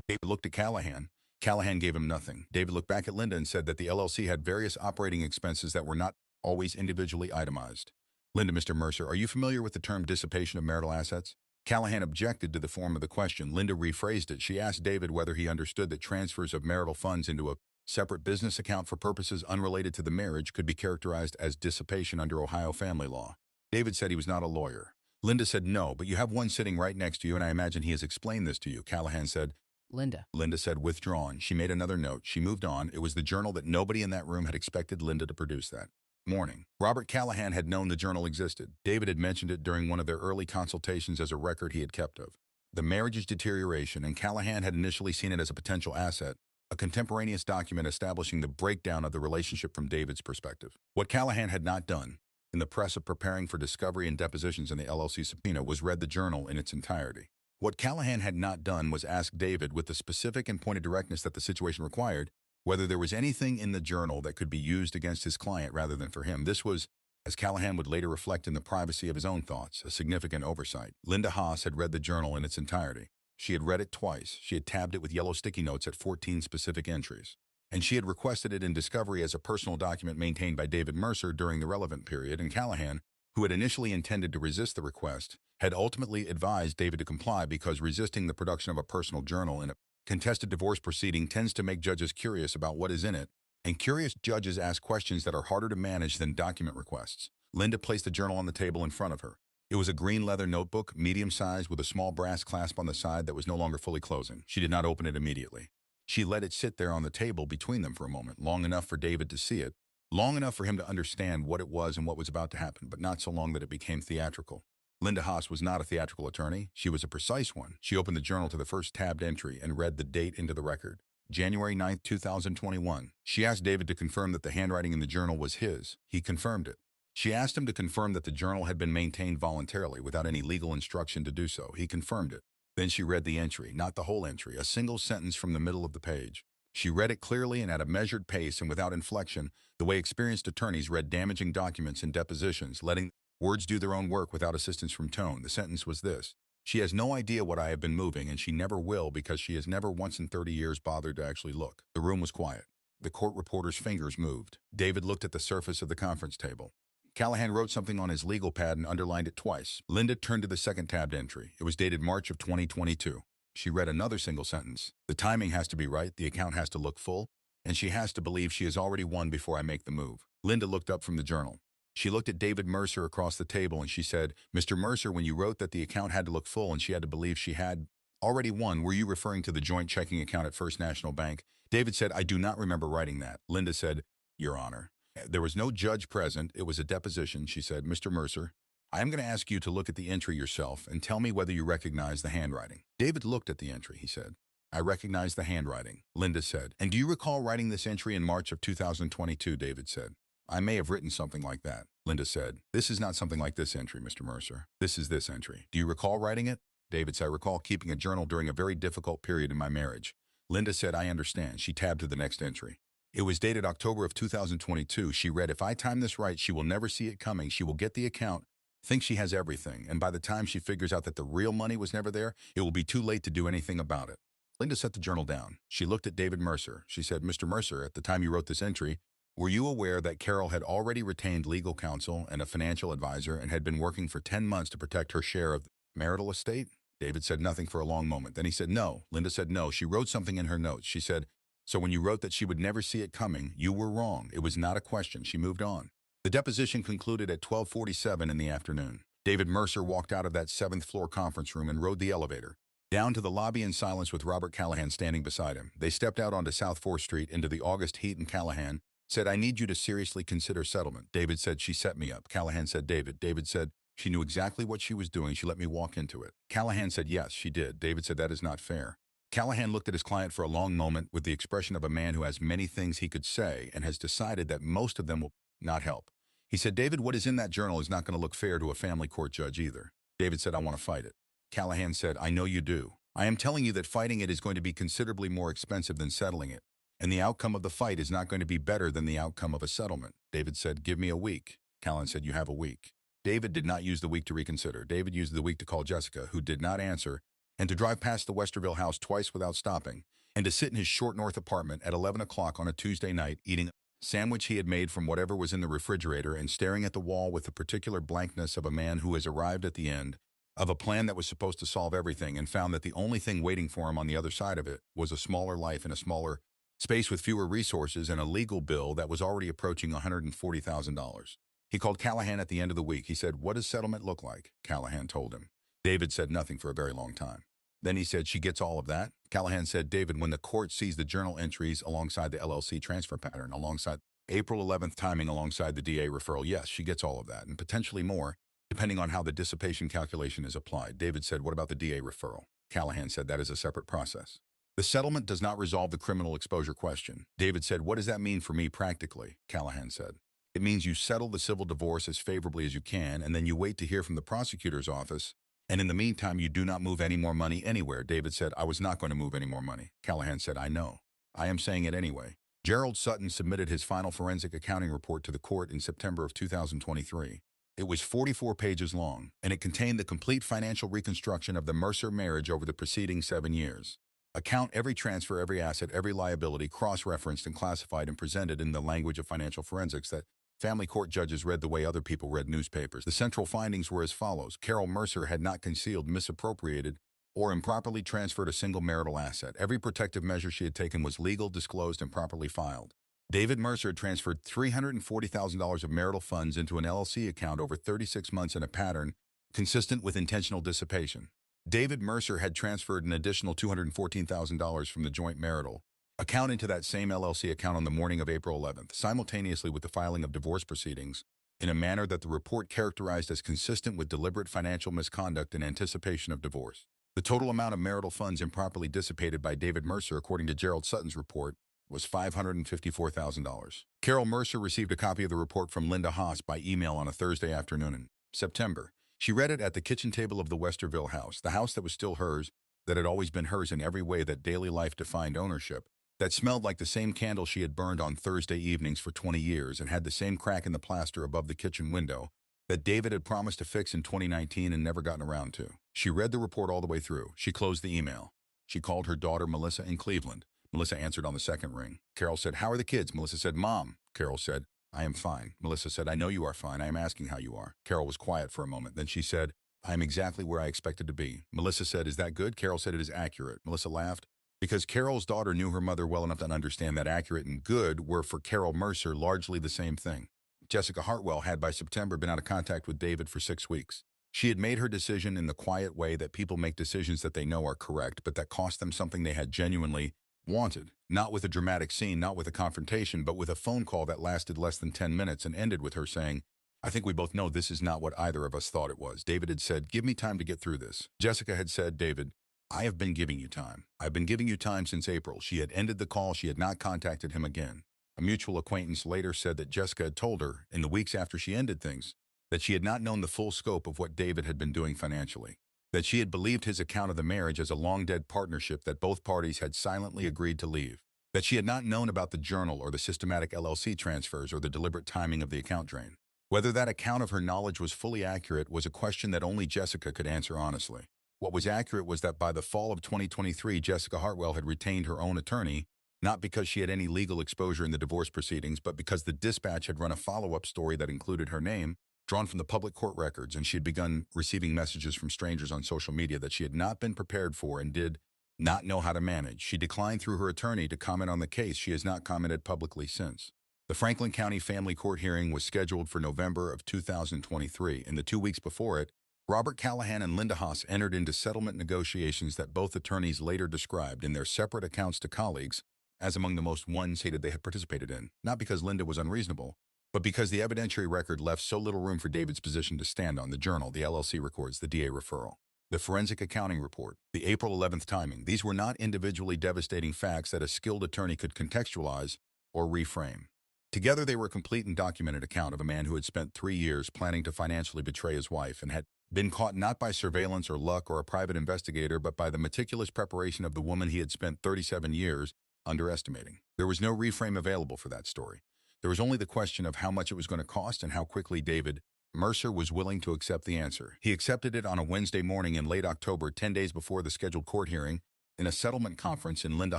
David looked at Callahan. Callahan gave him nothing. David looked back at Linda and said that the LLC had various operating expenses that were not always individually itemized. Linda, Mr. Mercer, are you familiar with the term dissipation of marital assets? Callahan objected to the form of the question. Linda rephrased it. She asked David whether he understood that transfers of marital funds into a separate business account for purposes unrelated to the marriage could be characterized as dissipation under Ohio family law. David said he was not a lawyer. Linda said no, but you have one sitting right next to you, and I imagine he has explained this to you. Callahan said, Linda. Linda said withdrawn. She made another note. She moved on. It was the journal that nobody in that room had expected Linda to produce that morning. Robert Callahan had known the journal existed. David had mentioned it during one of their early consultations as a record he had kept of the marriage's deterioration, and Callahan had initially seen it as a potential asset, a contemporaneous document establishing the breakdown of the relationship from David's perspective. What Callahan had not done, in the press of preparing for discovery and depositions in the LLC subpoena, was read the journal in its entirety. What Callahan had not done was ask David with the specific and pointed directness that the situation required whether there was anything in the journal that could be used against his client rather than for him. This was, as Callahan would later reflect in the privacy of his own thoughts, a significant oversight. Linda Haas had read the journal in its entirety. She had read it twice. She had tabbed it with yellow sticky notes at 14 specific entries. And she had requested it in discovery as a personal document maintained by David Mercer during the relevant period, and Callahan, who had initially intended to resist the request, had ultimately advised David to comply because resisting the production of a personal journal in a contested divorce proceeding tends to make judges curious about what is in it, and curious judges ask questions that are harder to manage than document requests. Linda placed the journal on the table in front of her. It was a green leather notebook, medium-sized, with a small brass clasp on the side that was no longer fully closing. She did not open it immediately. She let it sit there on the table between them for a moment, long enough for David to see it, long enough for him to understand what it was and what was about to happen, but not so long that it became theatrical. Linda Haas was not a theatrical attorney. She was a precise one. She opened the journal to the first tabbed entry and read the date into the record. January 9, 2021. She asked David to confirm that the handwriting in the journal was his. He confirmed it. She asked him to confirm that the journal had been maintained voluntarily without any legal instruction to do so. He confirmed it. Then she read the entry, not the whole entry, a single sentence from the middle of the page. She read it clearly and at a measured pace and without inflection, the way experienced attorneys read damaging documents in depositions, letting words do their own work without assistance from tone. The sentence was this: she has no idea what I have been moving, and she never will because she has never once in 30 years bothered to actually look. The room was quiet. The court reporter's fingers moved. David looked at the surface of the conference table. Callahan wrote something on his legal pad and underlined it twice. Linda turned to the second tabbed entry. It was dated March of 2022. She read another single sentence. The timing has to be right, the account has to look full, and she has to believe she has already won before I make the move. Linda looked up from the journal. She looked at David Mercer across the table and she said, Mr. Mercer, when you wrote that the account had to look full and she had to believe she had already won, were you referring to the joint checking account at First National Bank? David said, I do not remember writing that. Linda said, Your Honor. There was no judge present. It was a deposition. She said, Mr. Mercer, I am going to ask you to look at the entry yourself and tell me whether you recognize the handwriting. David looked at the entry. He said, I recognize the handwriting. Linda said, and do you recall writing this entry in March of 2022? David said, I may have written something like that. Linda said, this is not something like this entry, Mr. Mercer. This is this entry. Do you recall writing it? David said, I recall keeping a journal during a very difficult period in my marriage. Linda said, I understand. She tabbed to the next entry. It was dated October of 2022. She read, if I time this right, she will never see it coming. She will get the account, think she has everything, and by the time she figures out that the real money was never there, it will be too late to do anything about it. Linda set the journal down. She looked at David Mercer. She said, Mr. Mercer, at the time you wrote this entry, were you aware that Carol had already retained legal counsel and a financial advisor and had been working for 10 months to protect her share of the marital estate? David said nothing for a long moment. Then he said no. Linda said no. She wrote something in her notes. She said, so when you wrote that she would never see it coming, you were wrong. It was not a question. She moved on. The deposition concluded at 12:47 in the afternoon. David Mercer walked out of that 7th floor conference room and rode the elevator down to the lobby in silence with Robert Callahan standing beside him. They stepped out onto South 4th Street into the August heat, and Callahan said, I need you to seriously consider settlement. David said, she set me up. Callahan said, David. David said, she knew exactly what she was doing. She let me walk into it. Callahan said, yes, she did. David said, that is not fair. Callahan looked at his client for a long moment with the expression of a man who has many things he could say and has decided that most of them will not help. He said, David, what is in that journal is not going to look fair to a family court judge either. David said, I want to fight it. Callahan said, I know you do. I am telling you that fighting it is going to be considerably more expensive than settling it. and the outcome of the fight is not going to be better than the outcome of a settlement. David said, give me a week. Callahan said, you have a week. David did not use the week to reconsider. David used the week to call Jessica, who did not answer, and to drive past the Westerville house twice without stopping, and to sit in his short north apartment at 11 o'clock on a Tuesday night eating a sandwich he had made from whatever was in the refrigerator and staring at the wall with the particular blankness of a man who has arrived at the end of a plan that was supposed to solve everything and found that the only thing waiting for him on the other side of it was a smaller life in a smaller space with fewer resources and a legal bill that was already approaching $140,000. He called Callahan at the end of the week. He said, what does settlement look like? Callahan told him. David said nothing for a very long time. Then he said, she gets all of that? Callahan said, David, when the court sees the journal entries alongside the LLC transfer pattern, alongside April 11th timing, alongside the DA referral, yes, she gets all of that, and potentially more, depending on how the dissipation calculation is applied. David said, what about the DA referral? Callahan said, that is a separate process. The settlement does not resolve the criminal exposure question. David said, what does that mean for me practically? Callahan said, it means you settle the civil divorce as favorably as you can, and then you wait to hear from the prosecutor's office, and in the meantime, you do not move any more money anywhere. David said, I was not going to move any more money. Callahan said, I know. I am saying it anyway. Gerald Sutton submitted his final forensic accounting report to the court in September of 2023. It was 44 pages long, and it contained the complete financial reconstruction of the Mercer marriage over the preceding 7 years. Account every transfer, every asset, every liability, cross-referenced and classified and presented in the language of financial forensics that family court judges read the way other people read newspapers. The central findings were as follows. Carol Mercer had not concealed, misappropriated, or improperly transferred a single marital asset. Every protective measure she had taken was legal, disclosed, and properly filed. David Mercer transferred $340,000 of marital funds into an LLC account over 36 months in a pattern consistent with intentional dissipation. David Mercer had transferred an additional $214,000 from the joint marital account into that same LLC account on the morning of April 11th, simultaneously with the filing of divorce proceedings, in a manner that the report characterized as consistent with deliberate financial misconduct in anticipation of divorce. The total amount of marital funds improperly dissipated by David Mercer, according to Gerald Sutton's report, was $554,000. Carol Mercer received a copy of the report from Linda Haas by email on a Thursday afternoon in September. She read it at the kitchen table of the Westerville house, the house that was still hers, that had always been hers in every way that daily life defined ownership, that smelled like the same candle she had burned on Thursday evenings for 20 years and had the same crack in the plaster above the kitchen window that David had promised to fix in 2019 and never gotten around to. She read the report all the way through. She closed the email. She called her daughter Melissa in Cleveland. Melissa answered on the second ring. Carol said, how are the kids? Melissa said, Mom. Carol said, I am fine. Melissa said, I know you are fine. I am asking how you are. Carol was quiet for a moment. Then she said, I am exactly where I expected to be. Melissa said, is that good? Carol said, it is accurate. Melissa laughed, because Carol's daughter knew her mother well enough to understand that accurate and good were for Carol Mercer largely the same thing. Jessica Hartwell had by September been out of contact with David for 6 weeks. She had made her decision in the quiet way that people make decisions that they know are correct, but that cost them something they had genuinely wanted. Not with a dramatic scene, not with a confrontation, but with a phone call that lasted less than 10 minutes and ended with her saying, I think we both know this is not what either of us thought it was. David had said, give me time to get through this. Jessica had said, David, I have been giving you time. I've been giving you time since April. She had ended the call. She had not contacted him again. A mutual acquaintance later said that Jessica had told her, in the weeks after she ended things, that she had not known the full scope of what David had been doing financially, that she had believed his account of the marriage as a long-dead partnership that both parties had silently agreed to leave, that she had not known about the journal or the systematic LLC transfers or the deliberate timing of the account drain. Whether that account of her knowledge was fully accurate was a question that only Jessica could answer honestly. What was accurate was that by the fall of 2023, Jessica Hartwell had retained her own attorney, not because she had any legal exposure in the divorce proceedings, but because the Dispatch had run a follow-up story that included her name, drawn from the public court records, and she had begun receiving messages from strangers on social media that she had not been prepared for and did not know how to manage. She declined through her attorney to comment on the case. She has not commented publicly since. The Franklin County Family Court hearing was scheduled for November of 2023. In the 2 weeks before it, Robert Callahan and Linda Haas entered into settlement negotiations that both attorneys later described in their separate accounts to colleagues as among the most one-sided they had participated in, not because Linda was unreasonable, but because the evidentiary record left so little room for David's position to stand on. The journal, the LLC records, the DA referral, the forensic accounting report, the April 11th timing. These were not individually devastating facts that a skilled attorney could contextualize or reframe. Together they were a complete and documented account of a man who had spent 3 years planning to financially betray his wife and had been caught not by surveillance or luck or a private investigator, but by the meticulous preparation of the woman he had spent 37 years underestimating. There was no reframe available for that story. There was only the question of how much it was going to cost and how quickly David Mercer was willing to accept the answer. He accepted it on a Wednesday morning in late October, 10 days before the scheduled court hearing, in a settlement conference in Linda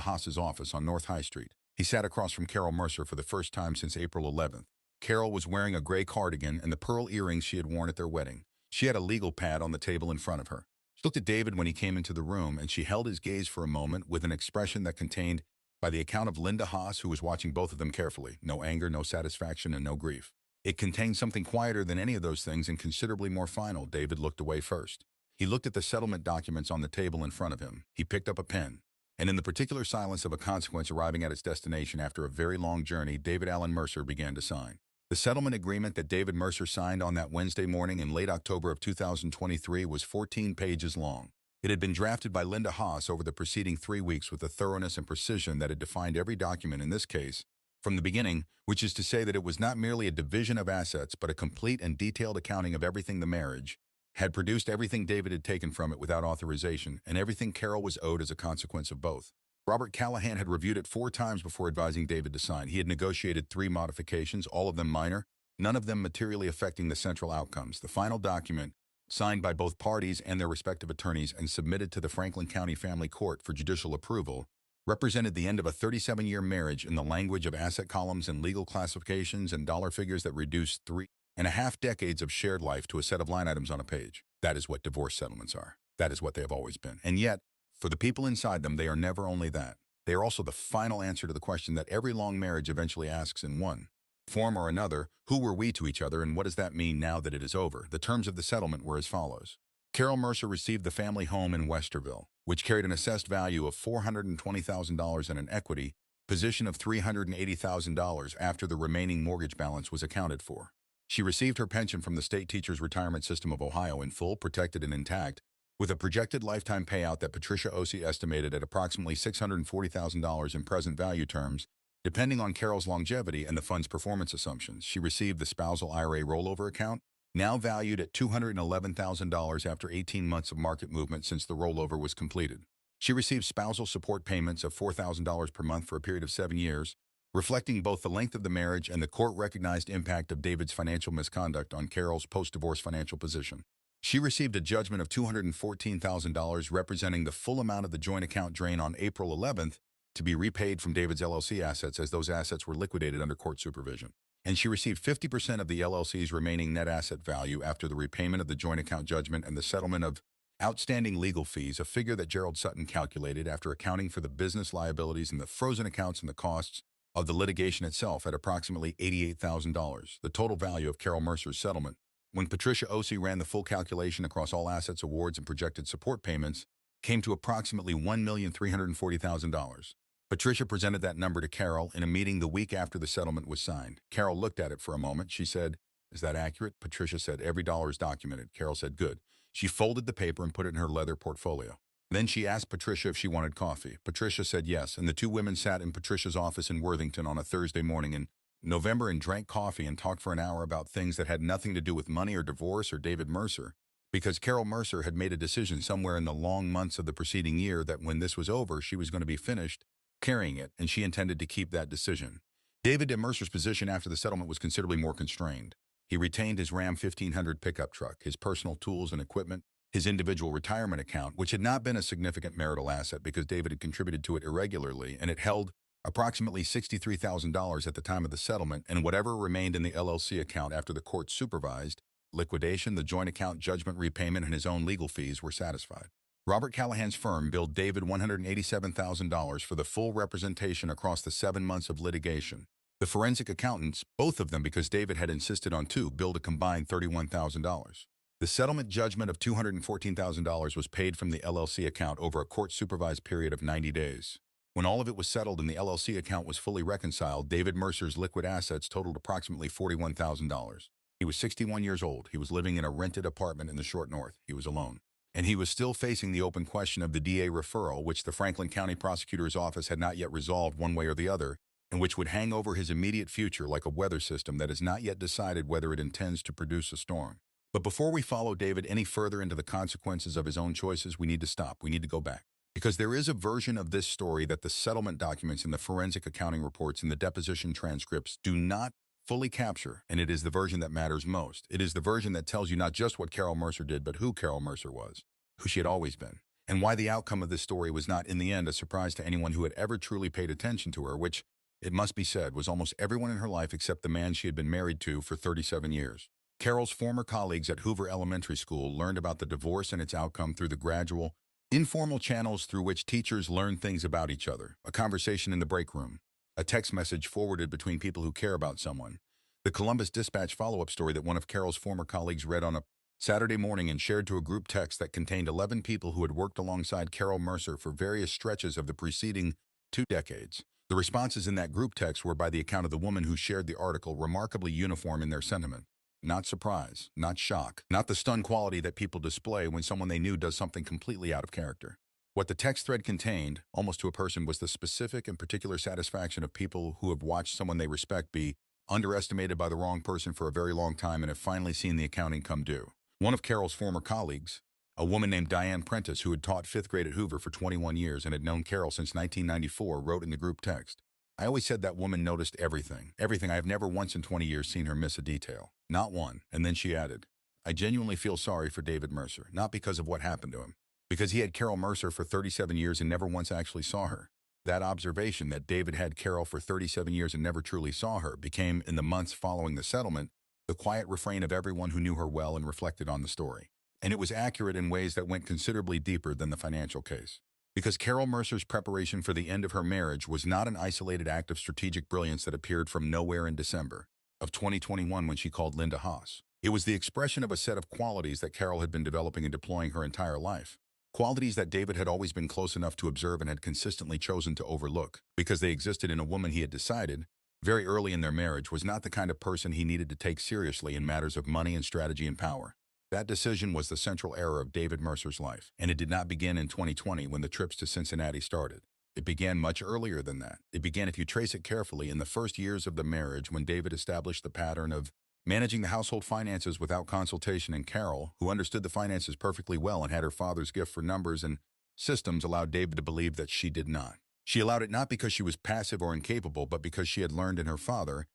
Haas's office on North High Street. He sat across from Carol Mercer for the first time since April 11th. Carol was wearing a gray cardigan and the pearl earrings she had worn at their wedding. She had a legal pad on the table in front of her. She looked at David when he came into the room, and she held his gaze for a moment with an expression that contained, by the account of Linda Haas, who was watching both of them carefully, no anger, no satisfaction, and no grief. It contained something quieter than any of those things and considerably more final. David looked away first. He looked at the settlement documents on the table in front of him. He picked up a pen. And in the particular silence of a consequence arriving at its destination after a very long journey, David Allen Mercer began to sign. The settlement agreement that David Mercer signed on that Wednesday morning in late October of 2023 was 14 pages long. It had been drafted by Linda Haas over the preceding 3 weeks with a thoroughness and precision that had defined every document in this case from the beginning, which is to say that it was not merely a division of assets, but a complete and detailed accounting of everything the marriage had produced, everything David had taken from it without authorization, and everything Carol was owed as a consequence of both. Robert Callahan had reviewed it 4 times before advising David to sign. He had negotiated 3 modifications, all of them minor, none of them materially affecting the central outcomes. The final document, signed by both parties and their respective attorneys and submitted to the Franklin County Family Court for judicial approval, represented the end of a 37-year marriage in the language of asset columns and legal classifications and dollar figures that reduced 3.5 decades of shared life to a set of line items on a page. That is what divorce settlements are. That is what they have always been. And yet, for the people inside them, they are never only that. They are also the final answer to the question that every long marriage eventually asks in one form or another: who were we to each other, and what does that mean now that it is over? The terms of the settlement were as follows. Carol Mercer received the family home in Westerville, which carried an assessed value of $420,000 and an equity position of $380,000 after the remaining mortgage balance was accounted for. She received her pension from the State Teachers Retirement System of Ohio in full, protected and intact, with a projected lifetime payout that Patricia Ossie estimated at approximately $640,000 in present value terms, depending on Carol's longevity and the fund's performance assumptions. She received the spousal IRA rollover account, now valued at $211,000 after 18 months of market movement since the rollover was completed. She received spousal support payments of $4,000 per month for a period of 7 years, reflecting both the length of the marriage and the court-recognized impact of David's financial misconduct on Carol's post-divorce financial position. She received a judgment of $214,000 representing the full amount of the joint account drain on April 11th to be repaid from David's LLC assets, as those assets were liquidated under court supervision. And she received 50% of the LLC's remaining net asset value after the repayment of the joint account judgment and the settlement of outstanding legal fees, a figure that Gerald Sutton calculated after accounting for the business liabilities and the frozen accounts and the costs of the litigation itself at approximately $88,000. The total value of Carol Mercer's settlement, when Patricia Ossie ran the full calculation across all assets, awards, and projected support payments, came to approximately $1,340,000. Patricia presented that number to Carol in a meeting the week after the settlement was signed. Carol looked at it for a moment. She said, "Is that accurate?" Patricia said, "Every dollar is documented." Carol said, "Good." She folded the paper and put it in her leather portfolio. Then she asked Patricia if she wanted coffee. Patricia said yes, and the 2 women sat in Patricia's office in Worthington on a Thursday morning in November and drank coffee and talked for an hour about things that had nothing to do with money or divorce or David Mercer, because Carol Mercer had made a decision somewhere in the long months of the preceding year that when this was over, she was going to be finished carrying it, and she intended to keep that decision. David Mercer's position after the settlement was considerably more constrained. He retained his Ram 1500 pickup truck, his personal tools and equipment, his individual retirement account, which had not been a significant marital asset because David had contributed to it irregularly, and it held approximately $63,000 at the time of the settlement, and whatever remained in the LLC account after the court supervised liquidation, the joint account judgment repayment, and his own legal fees were satisfied. Robert Callahan's firm billed David $187,000 for the full representation across the 7 months of litigation. The forensic accountants, both of them because David had insisted on 2, billed a combined $31,000. The settlement judgment of $214,000 was paid from the LLC account over a court-supervised period of 90 days. When all of it was settled and the LLC account was fully reconciled, David Mercer's liquid assets totaled approximately $41,000. He was 61 years old. He was living in a rented apartment in the Short North. He was alone. And he was still facing the open question of the DA referral, which the Franklin County Prosecutor's Office had not yet resolved one way or the other, and which would hang over his immediate future like a weather system that has not yet decided whether it intends to produce a storm. But before we follow David any further into the consequences of his own choices, we need to stop. We need to go back. Because there is a version of this story that the settlement documents and the forensic accounting reports and the deposition transcripts do not fully capture, and it is the version that matters most. It is the version that tells you not just what Carol Mercer did, but who Carol Mercer was, who she had always been, and why the outcome of this story was not in the end a surprise to anyone who had ever truly paid attention to her, which, it must be said, was almost everyone in her life except the man she had been married to for 37 years. Carol's former colleagues at Hoover Elementary School learned about the divorce and its outcome through the gradual, informal channels through which teachers learn things about each other, a conversation in the break room, a text message forwarded between people who care about someone, the Columbus Dispatch follow-up story that one of Carol's former colleagues read on a Saturday morning and shared to a group text that contained 11 people who had worked alongside Carol Mercer for various stretches of the preceding 2 decades. The responses in that group text were, by the account of the woman who shared the article, remarkably uniform in their sentiment. Not surprise, not shock, not the stunned quality that people display when someone they knew does something completely out of character. What the text thread contained, almost to a person, was the specific and particular satisfaction of people who have watched someone they respect be underestimated by the wrong person for a very long time and have finally seen the accounting come due. One of Carol's former colleagues, a woman named Diane Prentice, who had taught 5th grade at Hoover for 21 years and had known Carol since 1994, wrote in the group text, "I always said that woman noticed everything. Everything. I have never once in 20 years seen her miss a detail. Not one." And then she added, "I genuinely feel sorry for David Mercer, not because of what happened to him, because he had Carol Mercer for 37 years and never once actually saw her." That observation, that David had Carol for 37 years and never truly saw her, became, in the months following the settlement, the quiet refrain of everyone who knew her well and reflected on the story. And it was accurate in ways that went considerably deeper than the financial case. Because Carol Mercer's preparation for the end of her marriage was not an isolated act of strategic brilliance that appeared from nowhere in December of 2021 when she called Linda Haas. It was the expression of a set of qualities that Carol had been developing and deploying her entire life. Qualities that David had always been close enough to observe and had consistently chosen to overlook, because they existed in a woman he had decided, very early in their marriage, was not the kind of person he needed to take seriously in matters of money and strategy and power. That decision was the central error of David Mercer's life, and it did not begin in 2020 when the trips to Cincinnati started. It began much earlier than that. It began, if you trace it carefully, in the first years of the marriage when David established the pattern of managing the household finances without consultation, and Carol, who understood the finances perfectly well and had her father's gift for numbers and systems, allowed David to believe that she did not. She allowed it not because she was passive or incapable, but because she had learned in her father's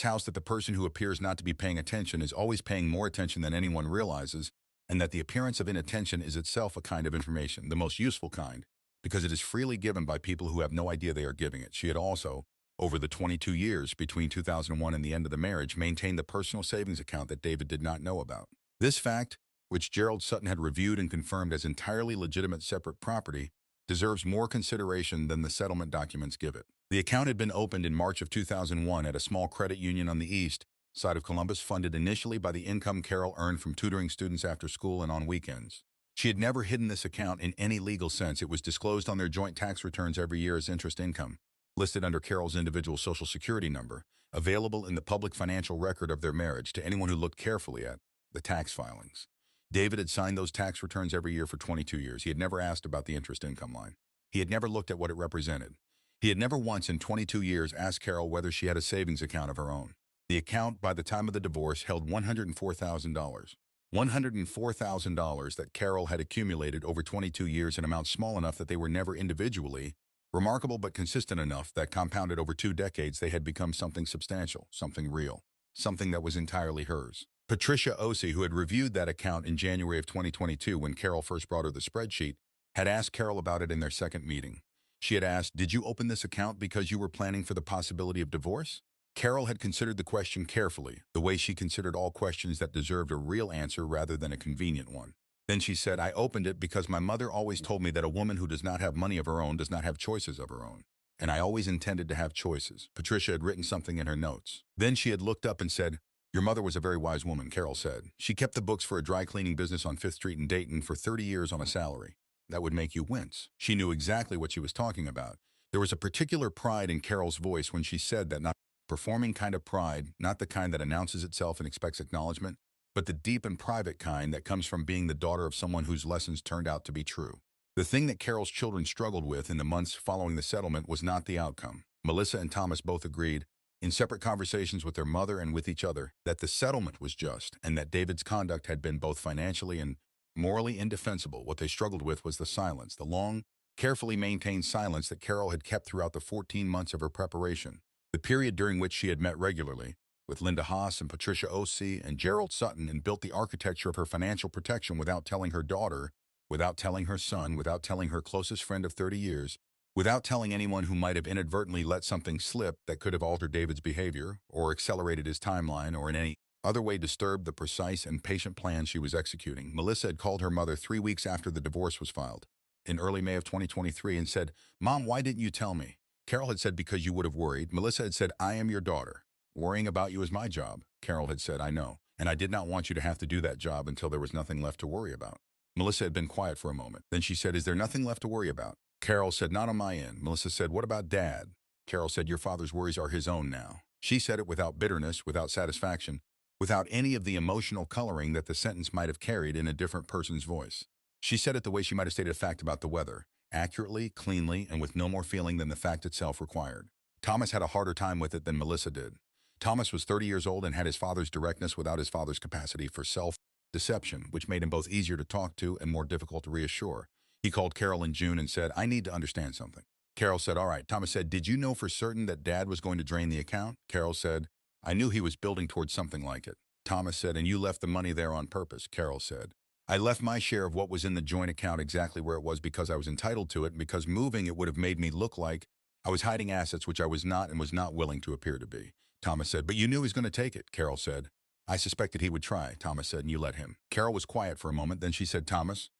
house that the person who appears not to be paying attention is always paying more attention than anyone realizes, and that the appearance of inattention is itself a kind of information, the most useful kind, because it is freely given by people who have no idea they are giving it. She had also, over the 22 years between 2001 and the end of the marriage, maintained the personal savings account that David did not know about. This fact, which Gerald Sutton had reviewed and confirmed as entirely legitimate separate property, deserves more consideration than the settlement documents give it. The account had been opened in March of 2001 at a small credit union on the east side of Columbus, funded initially by the income Carol earned from tutoring students after school and on weekends. She had never hidden this account in any legal sense. It was disclosed on their joint tax returns every year as interest income, listed under Carol's individual Social Security number, available in the public financial record of their marriage to anyone who looked carefully at the tax filings. David had signed those tax returns every year for 22 years. He had never asked about the interest income line. He had never looked at what it represented. He had never once in 22 years asked Carol whether she had a savings account of her own. The account, by the time of the divorce, held $104,000. $104,000 that Carol had accumulated over 22 years in amounts small enough that they were never individually remarkable, but consistent enough that compounded over 2 decades they had become something substantial, something real, something that was entirely hers. Patricia Ossie, who had reviewed that account in January of 2022 when Carol first brought her the spreadsheet, had asked Carol about it in their second meeting. She had asked, "Did you open this account because you were planning for the possibility of divorce?" Carol had considered the question carefully, the way she considered all questions that deserved a real answer rather than a convenient one. Then she said, "I opened it because my mother always told me that a woman who does not have money of her own does not have choices of her own. And I always intended to have choices." Patricia had written something in her notes. Then she had looked up and said, "Your mother was a very wise woman," Carol said. "She kept the books for a dry cleaning business on 5th Street in Dayton for 30 years on a salary." That would make you wince. She knew exactly what she was talking about. There was a particular pride in Carol's voice when she said that, not performing kind of pride, not the kind that announces itself and expects acknowledgement, but the deep and private kind that comes from being the daughter of someone whose lessons turned out to be true. The thing that Carol's children struggled with in the months following the settlement was not the outcome. Melissa and Thomas both agreed, in separate conversations with their mother and with each other, that the settlement was just and that David's conduct had been both financially and morally indefensible. What they struggled with was the silence, the long, carefully maintained silence that Carol had kept throughout the 14 months of her preparation, the period during which she had met regularly with Linda Haas and Patricia O.C. and Gerald Sutton and built the architecture of her financial protection without telling her daughter, without telling her son, without telling her closest friend of 30 years, without telling anyone who might have inadvertently let something slip that could have altered David's behavior or accelerated his timeline or in any other way disturbed the precise and patient plan she was executing. Melissa had called her mother 3 weeks after the divorce was filed, in early May of 2023, and said, "Mom, why didn't you tell me?" Carol had said, "Because you would have worried." Melissa had said, "I am your daughter. Worrying about you is my job." Carol had said, "I know, and I did not want you to have to do that job until there was nothing left to worry about." Melissa had been quiet for a moment. Then she said, "Is there nothing left to worry about?" Carol said, "Not on my end." Melissa said, "What about Dad?" Carol said, "Your father's worries are his own now." She said it without bitterness, without satisfaction, without any of the emotional coloring that the sentence might have carried in a different person's voice. She said it the way she might have stated a fact about the weather, accurately, cleanly, and with no more feeling than the fact itself required. Thomas had a harder time with it than Melissa did. Thomas was 30 years old and had his father's directness without his father's capacity for self-deception, which made him both easier to talk to and more difficult to reassure. He called Carol in June and said, "I need to understand something." Carol said, "All right." Thomas said, "Did you know for certain that Dad was going to drain the account?" Carol said, "I knew he was building towards something like it." Thomas said, "And you left the money there on purpose?" Carol said, "I left my share of what was in the joint account exactly where it was because I was entitled to it and because moving it would have made me look like I was hiding assets which I was not and was not willing to appear to be." Thomas said, "But you knew he was going to take it." Carol said, "I suspected he would try." Thomas said, "And you let him." Carol was quiet for a moment. Then she said, "Thomas,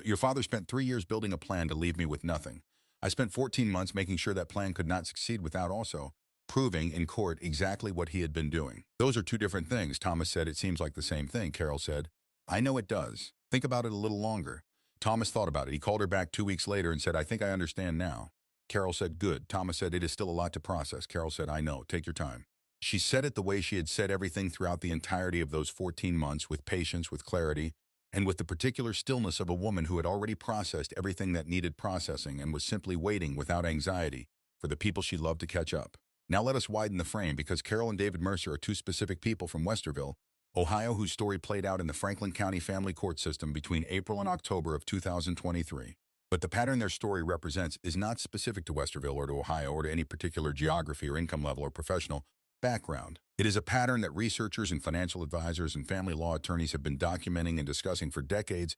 your father spent 3 years building a plan to leave me with nothing. I spent 14 months making sure that plan could not succeed without also proving in court exactly what he had been doing." "Those are two different things." Thomas said, "It seems like the same thing." Carol said, "I know it does. Think about it a little longer." Thomas thought about it. He called her back 2 weeks later and said, "I think I understand now." Carol said, "Good." Thomas said, "It is still a lot to process." Carol said, "I know. Take your time." She said it the way she had said everything throughout the entirety of those 14 months, with patience, with clarity, and with the particular stillness of a woman who had already processed everything that needed processing and was simply waiting without anxiety for the people she loved to catch up. Now let us widen the frame, because Carol and David Mercer are two specific people from Westerville, Ohio, whose story played out in the Franklin County family court system between April and October of 2023. But the pattern their story represents is not specific to Westerville or to Ohio or to any particular geography or income level or professional background. It is a pattern that researchers and financial advisors and family law attorneys have been documenting and discussing for decades,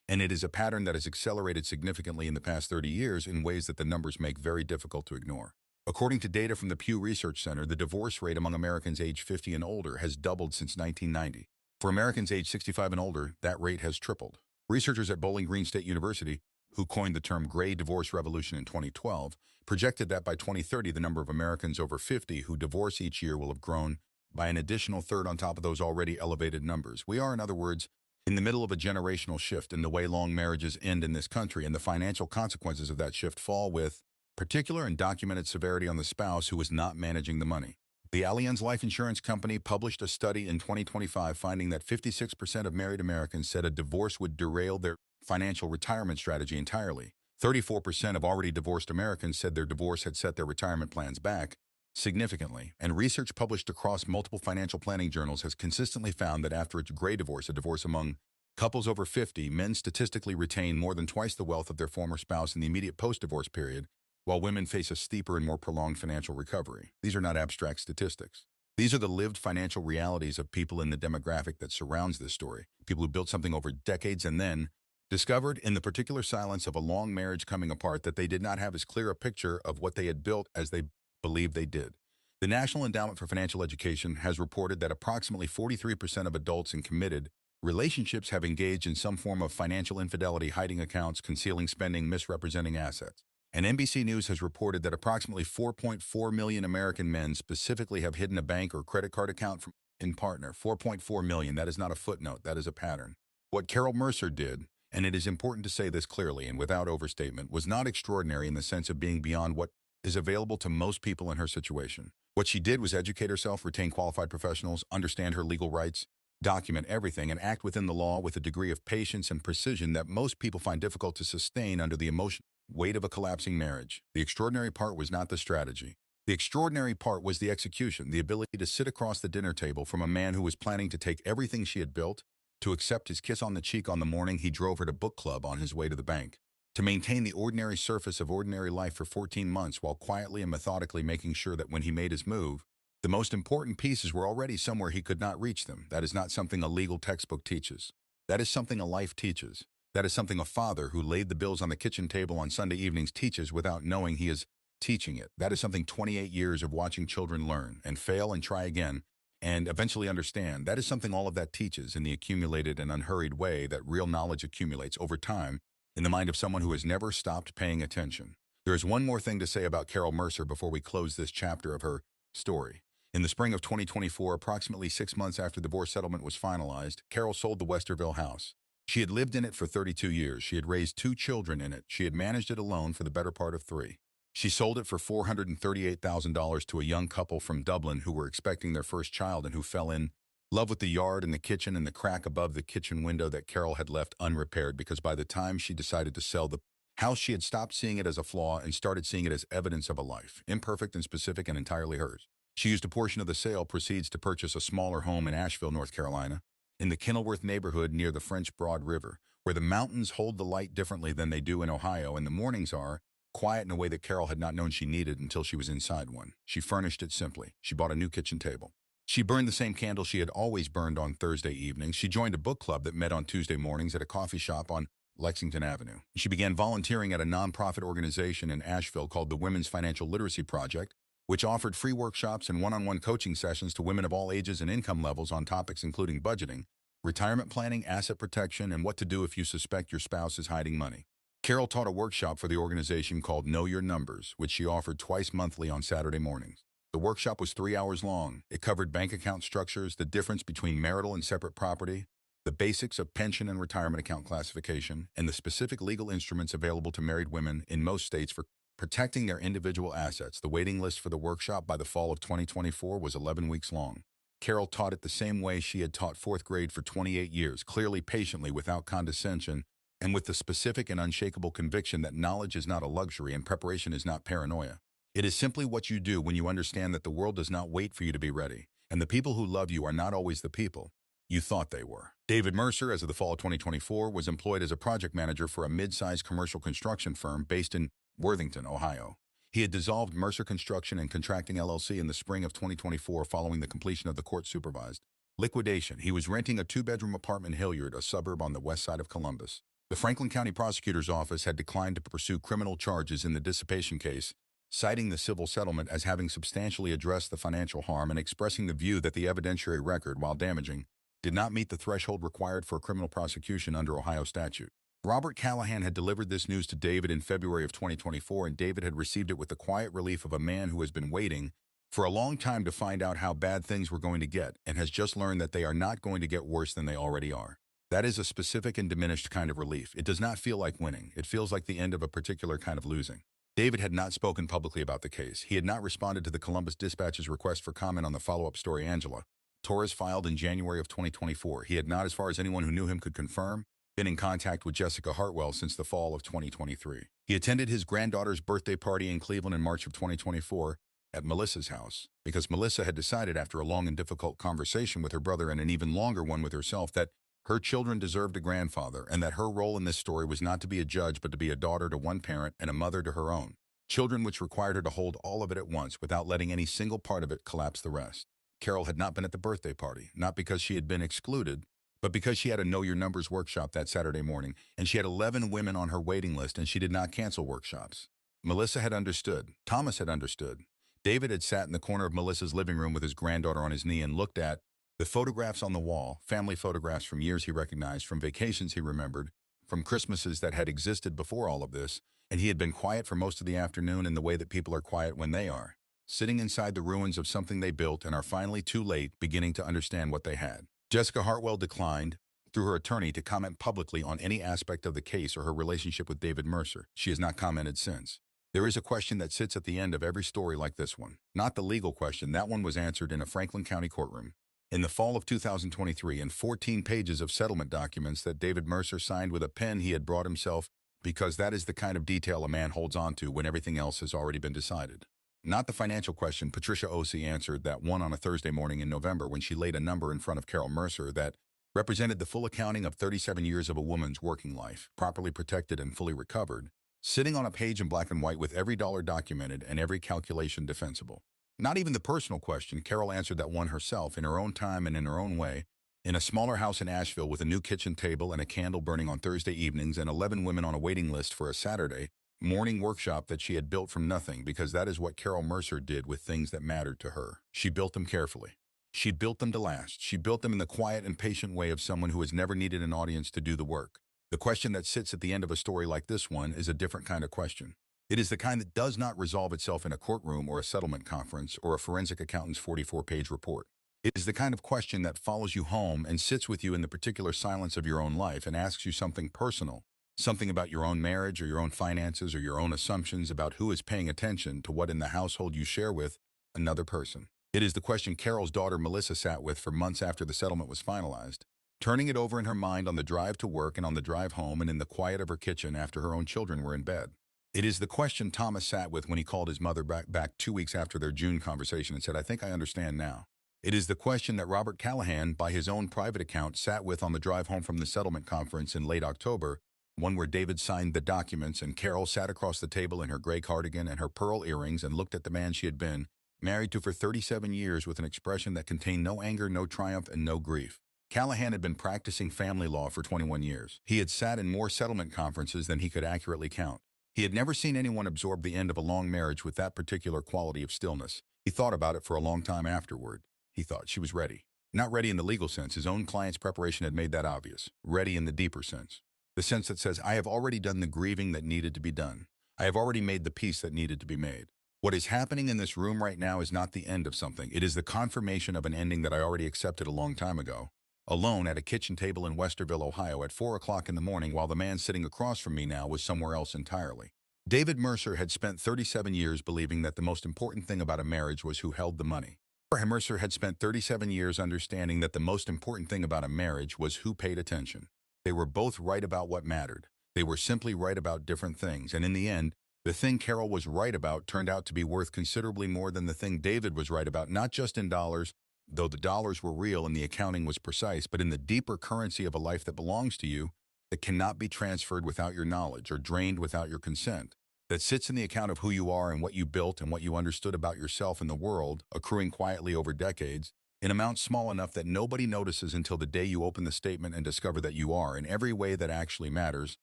and it is a pattern that has accelerated significantly in the past 30 years in ways that the numbers make very difficult to ignore. According to data from the Pew Research Center, the divorce rate among Americans age 50 and older has doubled since 1990. For Americans age 65 and older, that rate has tripled. Researchers at Bowling Green State University, who coined the term Gray Divorce Revolution in 2012, projected that by 2030 the number of Americans over 50 who divorce each year will have grown by an additional third on top of those already elevated numbers. We are, in other words, in the middle of a generational shift in the way long marriages end in this country, and the financial consequences of that shift fall with particular and documented severity on the spouse who is not managing the money. The Allianz Life Insurance Company published a study in 2025 finding that 56% of married Americans said a divorce would derail their financial retirement strategy entirely. 34% of already divorced Americans said their divorce had set their retirement plans back significantly. And research published across multiple financial planning journals has consistently found that after a gray divorce, a divorce among couples over 50, men statistically retain more than twice the wealth of their former spouse in the immediate post-divorce period, while women face a steeper and more prolonged financial recovery. These are not abstract statistics. These are the lived financial realities of people in the demographic that surrounds this story, people who built something over decades and then discovered in the particular silence of a long marriage coming apart that they did not have as clear a picture of what they had built as they believed they did. The National Endowment for Financial Education has reported that approximately 43% of adults in committed relationships have engaged in some form of financial infidelity, hiding accounts, concealing spending, misrepresenting assets. And NBC News has reported that approximately 4.4 million American men specifically have hidden a bank or credit card account in partner. 4.4 million, that is not a footnote, that is a pattern. What Carol Mercer did, and it is important to say this clearly and without overstatement, was not extraordinary in the sense of being beyond what is available to most people in her situation. What she did was educate herself, retain qualified professionals, understand her legal rights, document everything, and act within the law with a degree of patience and precision that most people find difficult to sustain under the emotional weight of a collapsing marriage. The extraordinary part was not the strategy. The extraordinary part was the execution, the ability to sit across the dinner table from a man who was planning to take everything she had built, to accept his kiss on the cheek on the morning he drove her to book club on his way to the bank, to maintain the ordinary surface of ordinary life for 14 months while quietly and methodically making sure that when he made his move, the most important pieces were already somewhere he could not reach them. That is not something a legal textbook teaches. That is something a life teaches. That is something a father who laid the bills on the kitchen table on Sunday evenings teaches without knowing he is teaching it. That is something 28 years of watching children learn and fail and try again and eventually understand. That is something all of that teaches in the accumulated and unhurried way that real knowledge accumulates over time in the mind of someone who has never stopped paying attention. There is one more thing to say about Carol Mercer before we close this chapter of her story. In the spring of 2024, approximately 6 months after the divorce settlement was finalized, Carol sold the Westerville house. She had lived in it for 32 years. She had raised 2 children in it. She had managed it alone for the better part of 3. She sold it for $438,000 to a young couple from Dublin who were expecting their first child and who fell in love with the yard and the kitchen and the crack above the kitchen window that Carol had left unrepaired, because by the time she decided to sell the house, she had stopped seeing it as a flaw and started seeing it as evidence of a life, imperfect and specific and entirely hers. She used a portion of the sale proceeds to purchase a smaller home in Asheville, North Carolina, in the Kenilworth neighborhood near the French Broad River, where the mountains hold the light differently than they do in Ohio, and the mornings are quiet in a way that Carol had not known she needed until she was inside one. She furnished it simply. She bought a new kitchen table. She burned the same candle she had always burned on Thursday evenings. She joined a book club that met on Tuesday mornings at a coffee shop on Lexington Avenue. She began volunteering at a nonprofit organization in Asheville called the Women's Financial Literacy Project, which offered free workshops and one-on-one coaching sessions to women of all ages and income levels on topics including budgeting, retirement planning, asset protection, and what to do if you suspect your spouse is hiding money. Carol taught a workshop for the organization called Know Your Numbers, which she offered twice monthly on Saturday mornings. The workshop was 3 hours long. It covered bank account structures, the difference between marital and separate property, the basics of pension and retirement account classification, and the specific legal instruments available to married women in most states for protecting their individual assets. The waiting list for the workshop by the fall of 2024 was 11 weeks long. Carol taught it the same way she had taught 4th grade for 28 years, clearly, patiently, without condescension, and with the specific and unshakable conviction that knowledge is not a luxury and preparation is not paranoia. It is simply what you do when you understand that the world does not wait for you to be ready, and the people who love you are not always the people you thought they were. David Mercer, as of the fall of 2024, was employed as a project manager for a mid-sized commercial construction firm based in Worthington, Ohio. He had dissolved Mercer Construction and Contracting LLC in the spring of 2024 following the completion of the court-supervised liquidation. He was renting a 2-bedroom apartment in Hilliard, a suburb on the west side of Columbus. The Franklin County Prosecutor's Office had declined to pursue criminal charges in the dissipation case, citing the civil settlement as having substantially addressed the financial harm and expressing the view that the evidentiary record, while damaging, did not meet the threshold required for a criminal prosecution under Ohio statute. Robert Callahan had delivered this news to David in February of 2024, and David had received it with the quiet relief of a man who has been waiting for a long time to find out how bad things were going to get and has just learned that they are not going to get worse than they already are. That is a specific and diminished kind of relief. It does not feel like winning. It feels like the end of a particular kind of losing. David had not spoken publicly about the case. He had not responded to the Columbus Dispatch's request for comment on the follow-up story Angela Torres filed in January of 2024. He had not, as far as anyone who knew him could confirm, been in contact with Jessica Hartwell since the fall of 2023. He attended his granddaughter's birthday party in Cleveland in March of 2024 at Melissa's house, because Melissa had decided after a long and difficult conversation with her brother and an even longer one with herself that her children deserved a grandfather, and that her role in this story was not to be a judge but to be a daughter to one parent and a mother to her own children, which required her to hold all of it at once without letting any single part of it collapse the rest. Carol had not been at the birthday party, not because she had been excluded, but because she had a Know Your Numbers workshop that Saturday morning, and she had 11 women on her waiting list, and she did not cancel workshops. Melissa had understood. Thomas had understood. David had sat in the corner of Melissa's living room with his granddaughter on his knee and looked at the photographs on the wall, family photographs from years he recognized, from vacations he remembered, from Christmases that had existed before all of this, and he had been quiet for most of the afternoon in the way that people are quiet when they are, sitting inside the ruins of something they built and are finally too late beginning to understand what they had. Jessica Hartwell declined, through her attorney, to comment publicly on any aspect of the case or her relationship with David Mercer. She has not commented since. There is a question that sits at the end of every story like this one. Not the legal question. That one was answered in a Franklin County courtroom in the fall of 2023 in 14 pages of settlement documents that David Mercer signed with a pen he had brought himself, because that is the kind of detail a man holds on to when everything else has already been decided. Not the financial question. Patricia Ossie answered that one on a Thursday morning in November when she laid a number in front of Carol Mercer that represented the full accounting of 37 years of a woman's working life, properly protected and fully recovered, sitting on a page in black and white with every dollar documented and every calculation defensible. Not even the personal question, Carol answered that one herself in her own time and in her own way, in a smaller house in Asheville with a new kitchen table and a candle burning on Thursday evenings and 11 women on a waiting list for a Saturday morning workshop that she had built from nothing, because that is what Carol Mercer did with things that mattered to her. She built them carefully. She built them to last. She built them in the quiet and patient way of someone who has never needed an audience to do the work. The question that sits at the end of a story like this one is a different kind of question. It is the kind that does not resolve itself in a courtroom or a settlement conference or a forensic accountant's 44-page report. It is the kind of question that follows you home and sits with you in the particular silence of your own life and asks you something personal, something about your own marriage or your own finances or your own assumptions about who is paying attention to what in the household you share with another person. It is the question Carol's daughter Melissa sat with for months after the settlement was finalized, turning it over in her mind on the drive to work and on the drive home and in the quiet of her kitchen after her own children were in bed. It is the question Thomas sat with when he called his mother back 2 weeks after their June conversation and said, "I think I understand now." It is the question that Robert Callahan, by his own private account, sat with on the drive home from the settlement conference in late October, one where David signed the documents and Carol sat across the table in her gray cardigan and her pearl earrings and looked at the man she had been married to for 37 years with an expression that contained no anger, no triumph, and no grief. Callahan had been practicing family law for 21 years. He had sat in more settlement conferences than he could accurately count. He had never seen anyone absorb the end of a long marriage with that particular quality of stillness. He thought about it for a long time afterward. He thought she was ready. Not ready in the legal sense. His own client's preparation had made that obvious. Ready in the deeper sense. The sense that says, I have already done the grieving that needed to be done. I have already made the peace that needed to be made. What is happening in this room right now is not the end of something. It is the confirmation of an ending that I already accepted a long time ago. Alone at a kitchen table in Westerville, Ohio at 4 o'clock in the morning while the man sitting across from me now was somewhere else entirely. David Mercer had spent 37 years believing that the most important thing about a marriage was who held the money. Mercer had spent 37 years understanding that the most important thing about a marriage was who paid attention. They were both right about what mattered. They were simply right about different things, and in the end, the thing Carol was right about turned out to be worth considerably more than the thing David was right about, not just in dollars, though the dollars were real and the accounting was precise, but in the deeper currency of a life that belongs to you, that cannot be transferred without your knowledge or drained without your consent, that sits in the account of who you are and what you built and what you understood about yourself and the world, accruing quietly over decades, in amounts small enough that nobody notices until the day you open the statement and discover that you are, in every way that actually matters,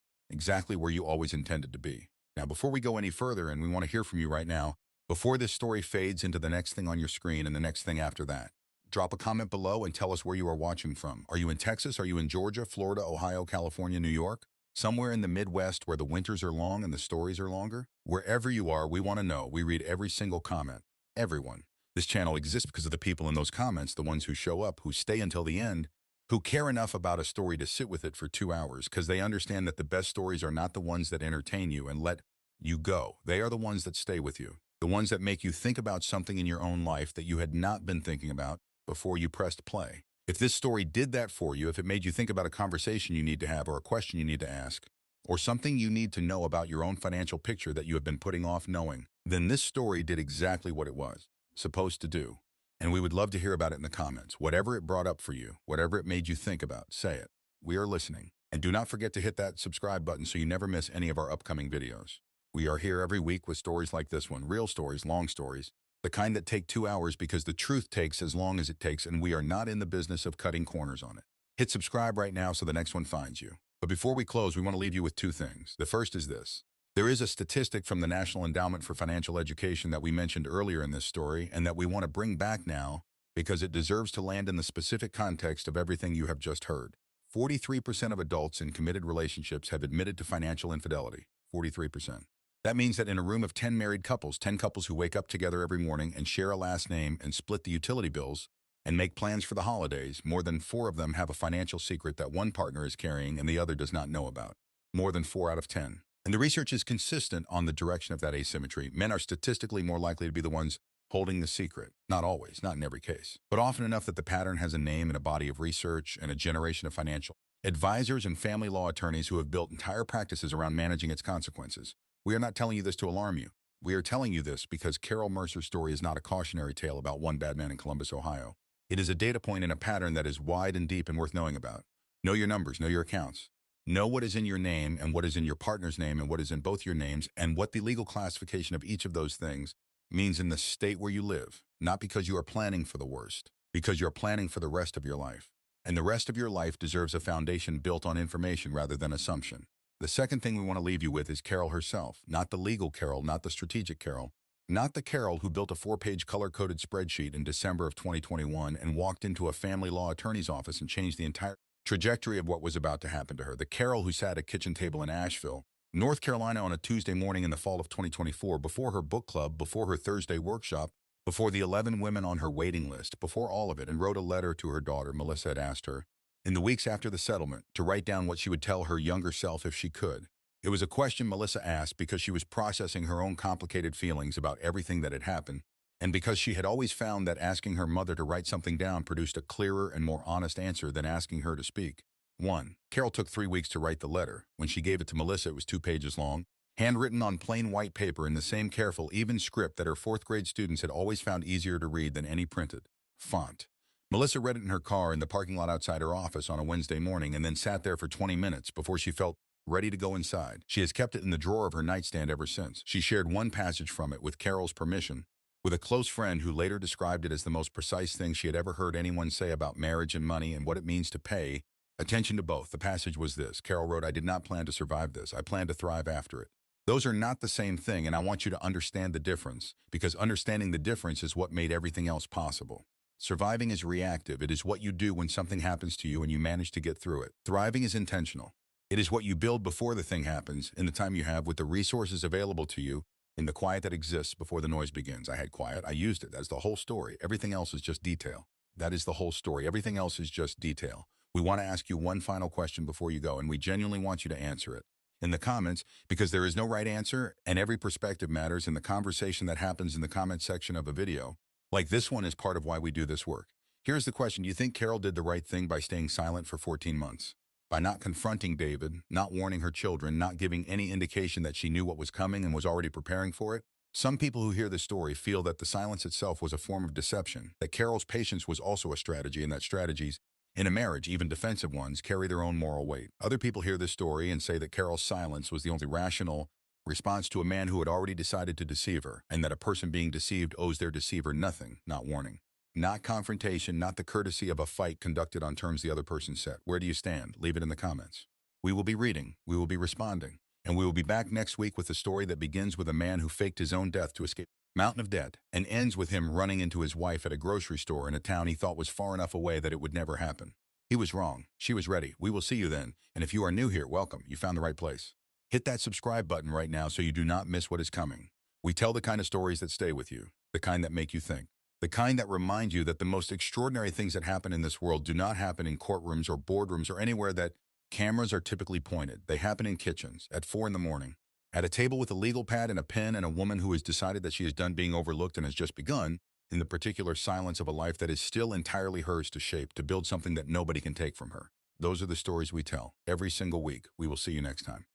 exactly where you always intended to be. Now, before we go any further, and we want to hear from you right now, before this story fades into the next thing on your screen and the next thing after that, drop a comment below and tell us where you are watching from. Are you in Texas? Are you in Georgia, Florida, Ohio, California, New York? Somewhere in the Midwest where the winters are long and the stories are longer? Wherever you are, we want to know. We read every single comment. Everyone. This channel exists because of the people in those comments, the ones who show up, who stay until the end, who care enough about a story to sit with it for 2 hours because they understand that the best stories are not the ones that entertain you and let you go. They are the ones that stay with you, the ones that make you think about something in your own life that you had not been thinking about before you pressed play. If this story did that for you, if it made you think about a conversation you need to have or a question you need to ask, or something you need to know about your own financial picture that you have been putting off knowing, then this story did exactly what it was supposed to do. And we would love to hear about it in the comments. Whatever it brought up for you, whatever it made you think about, say it. We are listening. And do not forget to hit that subscribe button so you never miss any of our upcoming videos. We are here every week with stories like this one, real stories, long stories, the kind that take 2 hours because the truth takes as long as it takes, and we are not in the business of cutting corners on it. Hit subscribe right now so the next one finds you. But before we close, we want to leave you with 2 things. The first is this. There is a statistic from the National Endowment for Financial Education that we mentioned earlier in this story and that we want to bring back now because it deserves to land in the specific context of everything you have just heard. 43% of adults in committed relationships have admitted to financial infidelity. 43%. That means that in a room of 10 married couples, 10 couples who wake up together every morning and share a last name and split the utility bills and make plans for the holidays, more than 4 of them have a financial secret that one partner is carrying and the other does not know about. More than 4 out of 10. And the research is consistent on the direction of that asymmetry. Men are statistically more likely to be the ones holding the secret. Not always, not in every case, but often enough that the pattern has a name and a body of research and a generation of financial advisors and family law attorneys who have built entire practices around managing its consequences. We are not telling you this to alarm you. We are telling you this because Carol Mercer's story is not a cautionary tale about one bad man in Columbus, Ohio. It is a data point in a pattern that is wide and deep and worth knowing about. Know your numbers, know your accounts. Know what is in your name and what is in your partner's name and what is in both your names and what the legal classification of each of those things means in the state where you live, not because you are planning for the worst, because you're planning for the rest of your life. And the rest of your life deserves a foundation built on information rather than assumption. The second thing we want to leave you with is Carol herself, not the legal Carol, not the strategic Carol, not the Carol who built a 4-page color-coded spreadsheet in December of 2021 and walked into a family law attorney's office and changed the entire trajectory of what was about to happen to her. The Carol who sat at a kitchen table in Asheville, North Carolina on a Tuesday morning in the fall of 2024, before her book club, before her Thursday workshop, before the 11 women on her waiting list, before all of it, and wrote a letter to her daughter. Melissa had asked her, in the weeks after the settlement, to write down what she would tell her younger self if she could. It was a question Melissa asked because she was processing her own complicated feelings about everything that had happened, and because she had always found that asking her mother to write something down produced a clearer and more honest answer than asking her to speak. 1. Carol took 3 weeks to write the letter. When she gave it to Melissa, it was 2 pages long, handwritten on plain white paper in the same careful, even script that her 4th-grade students had always found easier to read than any printed font. Melissa read it in her car in the parking lot outside her office on a Wednesday morning and then sat there for 20 minutes before she felt ready to go inside. She has kept it in the drawer of her nightstand ever since. She shared one passage from it, with Carol's permission, with a close friend who later described it as the most precise thing she had ever heard anyone say about marriage and money and what it means to pay attention to both. The passage was this. Carol wrote, "I did not plan to survive this. I planned to thrive after it." Those are not the same thing, and I want you to understand the difference, because understanding the difference is what made everything else possible. Surviving is reactive. It is what you do when something happens to you and you manage to get through it. Thriving is intentional. It is what you build before the thing happens, in the time you have, with the resources available to you, in the quiet that exists before the noise begins. I had quiet. I used it. That's the whole story. Everything else is just detail. That is the whole story. Everything else is just detail. We want to ask you one final question before you go, and we genuinely want you to answer it in the comments, because there is no right answer, and every perspective matters, and the conversation that happens in the comment section of a video like this one is part of why we do this work. Here's the question. Do you think Carol did the right thing by staying silent for 14 months? By not confronting David, not warning her children, not giving any indication that she knew what was coming and was already preparing for it? Some people who hear this story feel that the silence itself was a form of deception, that Carol's patience was also a strategy, and that strategies in a marriage, even defensive ones, carry their own moral weight. Other people hear this story and say that Carol's silence was the only rational response to a man who had already decided to deceive her, and that a person being deceived owes their deceiver nothing, not warning, not confrontation, not the courtesy of a fight conducted on terms the other person set. Where do you stand? Leave it in the comments. We will be reading, we will be responding, and we will be back next week with a story that begins with a man who faked his own death to escape a mountain of debt, and ends with him running into his wife at a grocery store in a town he thought was far enough away that it would never happen. He was wrong. She was ready. We will see you then. And if you are new here, welcome. You found the right place. Hit that subscribe button right now so you do not miss what is coming. We tell the kind of stories that stay with you, the kind that make you think, the kind that remind you that the most extraordinary things that happen in this world do not happen in courtrooms or boardrooms or anywhere that cameras are typically pointed. They happen in kitchens, at 4 in the morning, at a table with a legal pad and a pen, and a woman who has decided that she is done being overlooked and has just begun, in the particular silence of a life that is still entirely hers to shape, to build something that nobody can take from her. Those are the stories we tell every single week. We will see you next time.